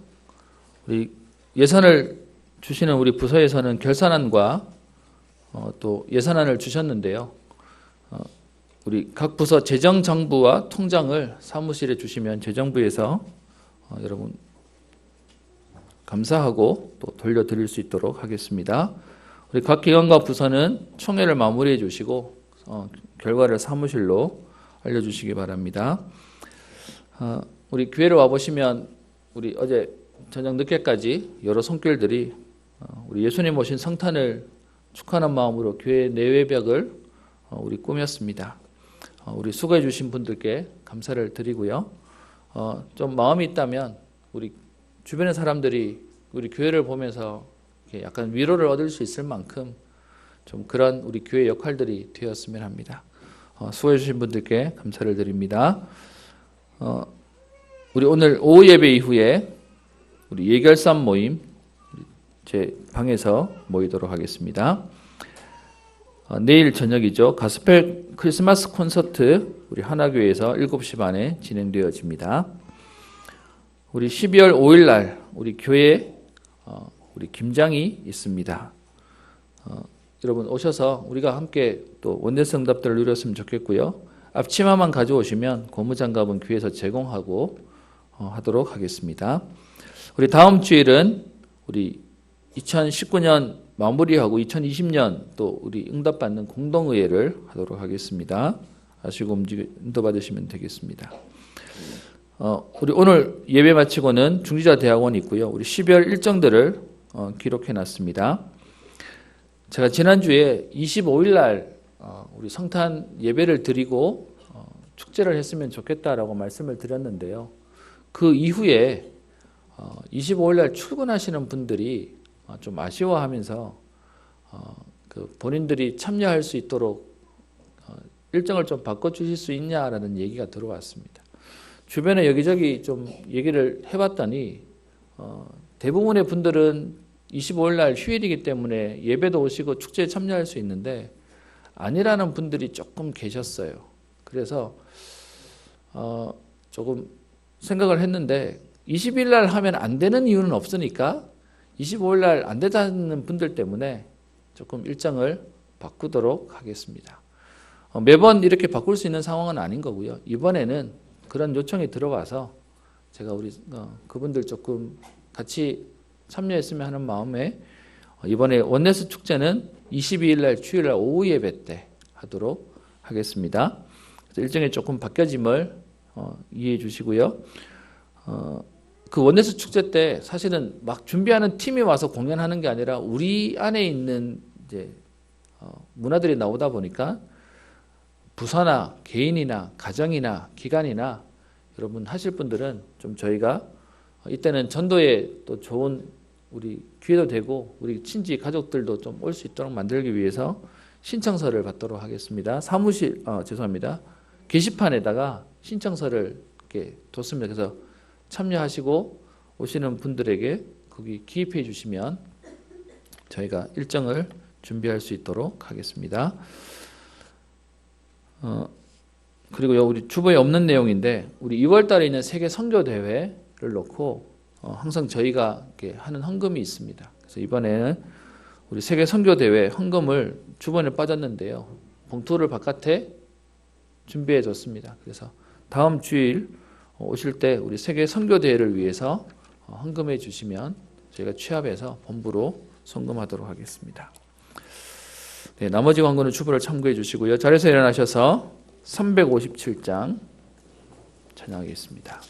우리 예산을 주시는 우리 부서에서는 결산안과 또 예산안을 주셨는데요. 우리 각 부서 재정정부와 통장을 사무실에 주시면 재정부에서 여러분 감사하고 또 돌려드릴 수 있도록 하겠습니다. 우리 각 기관과 부서는 총회를 마무리해 주시고 결과를 사무실로 알려주시기 바랍니다. 우리 교회를 와보시면 우리 어제 저녁 늦게까지 여러 손길들이 우리 예수님 오신 성탄을 축하하는 마음으로 교회 내외벽을 우리 꾸몄습니다. 우리 수고해 주신 분들께 감사를 드리고요. 좀 마음이 있다면 우리 주변의 사람들이 우리 교회를 보면서 약간 위로를 얻을 수 있을 만큼 좀 그런 우리 교회 역할들이 되었으면 합니다. 수고해 주신 분들께 감사를 드립니다. 우리 오늘 오후 예배 이후에 우리 예결산 모임 제 방에서 모이도록 하겠습니다. 내일 저녁이죠. 가스펠 크리스마스 콘서트 우리 하나교회에서 7시 반에 진행되어집니다. 우리 12월 5일 날 우리 교회에 우리 김장이 있습니다. 여러분 오셔서 우리가 함께 또 원내성 응답들을 누렸으면 좋겠고요. 앞치마만 가져오시면 고무장갑은 교회에서 제공하고 하도록 하겠습니다. 우리 다음 주일은 우리 2019년 마무리하고 2020년 또 우리 응답받는 공동의회를 하도록 하겠습니다. 아시고 인도받으시면 되겠습니다. 우리 오늘 예배 마치고는 중지자 대학원이 있고요. 우리 12월 일정들을 기록해 놨습니다. 제가 지난주에 25일 날 우리 성탄 예배를 드리고 축제를 했으면 좋겠다라고 말씀을 드렸는데요. 그 이후에 25일 날 출근하시는 분들이 좀 아쉬워하면서 그 본인들이 참여할 수 있도록 일정을 좀 바꿔주실 수 있냐라는 얘기가 들어왔습니다. 주변에 여기저기 좀 얘기를 해봤더니 대부분의 분들은 25일 날 휴일이기 때문에 예배도 오시고 축제에 참여할 수 있는데 아니라는 분들이 조금 계셨어요. 그래서 조금 생각을 했는데 20일 날 하면 안 되는 이유는 없으니까 25일 날 안 된다는 분들 때문에 조금 일정을 바꾸도록 하겠습니다. 매번 이렇게 바꿀 수 있는 상황은 아닌 거고요. 이번에는 그런 요청이 들어와서 제가 우리 그분들 조금 같이 참여했으면 하는 마음에 이번에 원내스 축제는 22일 날 주일 날 오후 예배 때 하도록 하겠습니다. 그래서 일정이 조금 바뀌어짐을 이해해 주시고요. 그 원내스 축제 때 사실은 막 준비하는 팀이 와서 공연하는 게 아니라 우리 안에 있는 이제 문화들이 나오다 보니까 부서나 개인이나 가정이나 기관이나 여러분 하실 분들은 좀 저희가 이때는 전도에 또 좋은 우리 기회도 되고 우리 친지 가족들도 좀 올 수 있도록 만들기 위해서 신청서를 받도록 하겠습니다. 죄송합니다. 게시판에다가 신청서를 이렇게 뒀습니다. 그래서 참여하시고 오시는 분들에게 거기 기입해 주시면 저희가 일정을 준비할 수 있도록 하겠습니다. 그리고 우리 주보에 없는 내용인데 우리 2월 달에 있는 세계 선교 대회를 놓고 항상 저희가 이렇게 하는 헌금이 있습니다. 그래서 이번에는 우리 세계 선교 대회 헌금을 주번에 빠졌는데요. 봉투를 바깥에 준비해 줬습니다. 그래서 다음 주일 오실 때 우리 세계 선교 대회를 위해서 헌금해 주시면 저희가 취합해서 본부로 송금하도록 하겠습니다. 네, 나머지 광고는 주보를 참고해 주시고요. 자리에서 일어나셔서 357장 찬양하겠습니다.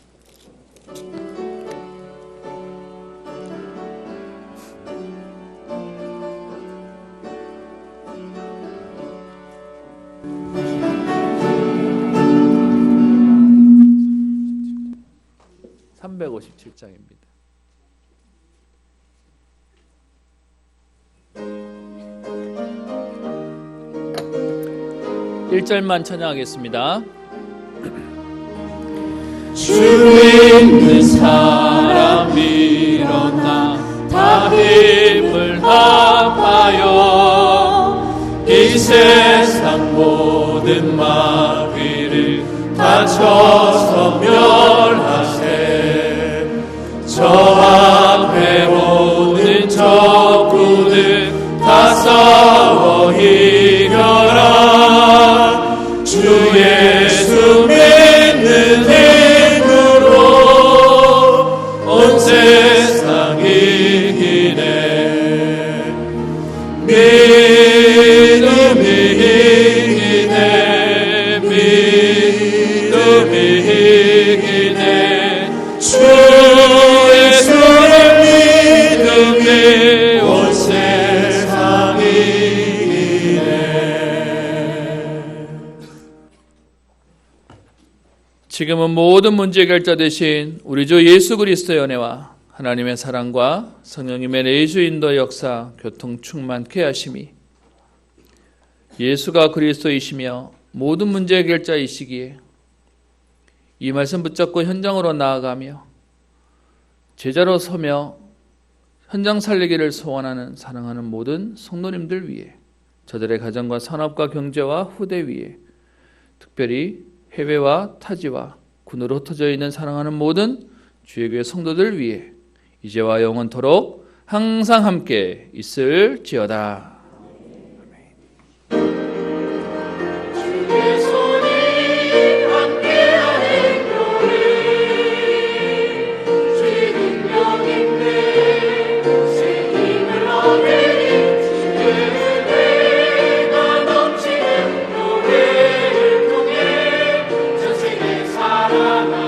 (357장입니다) 1절만 찬양하겠습니다. 주 있는 사람 일어나 다 힘을 합하여 이 세상 모든 마귀를 다 쳐서 멸하세. 저 앞에 오는 적군을 다 싸워 이겨라. 주 예수 믿는 힘으로 온 세상 이기네. 믿음이 이기네. 믿음이 이기네. 주 예수를 믿음이 온 세상 이기네. 지금은 모든 문제 해결자 되신 우리 주 예수 그리스도의 은혜와 하나님의 사랑과 성령님의 내주 인도 역사 교통 충만케 하심이 예수가 그리스도이시며 모든 문제 해결자이시기에 이 말씀 붙잡고 현장으로 나아가며 제자로 서며 현장 살리기를 소원하는 사랑하는 모든 성도님들 위해 저들의 가정과 산업과 경제와 후대 위에 특별히 해외와 타지와 군으로 흩어져 있는 사랑하는 모든 주의 교회 성도들 위해 이제와 영원토록 항상 함께 있을지어다. 주의 손이 함께하는 교회 주의 능력 있네. 새 힘을 얻으리. 주의 은혜가 넘치는 교회를 통해 전 세계 살아가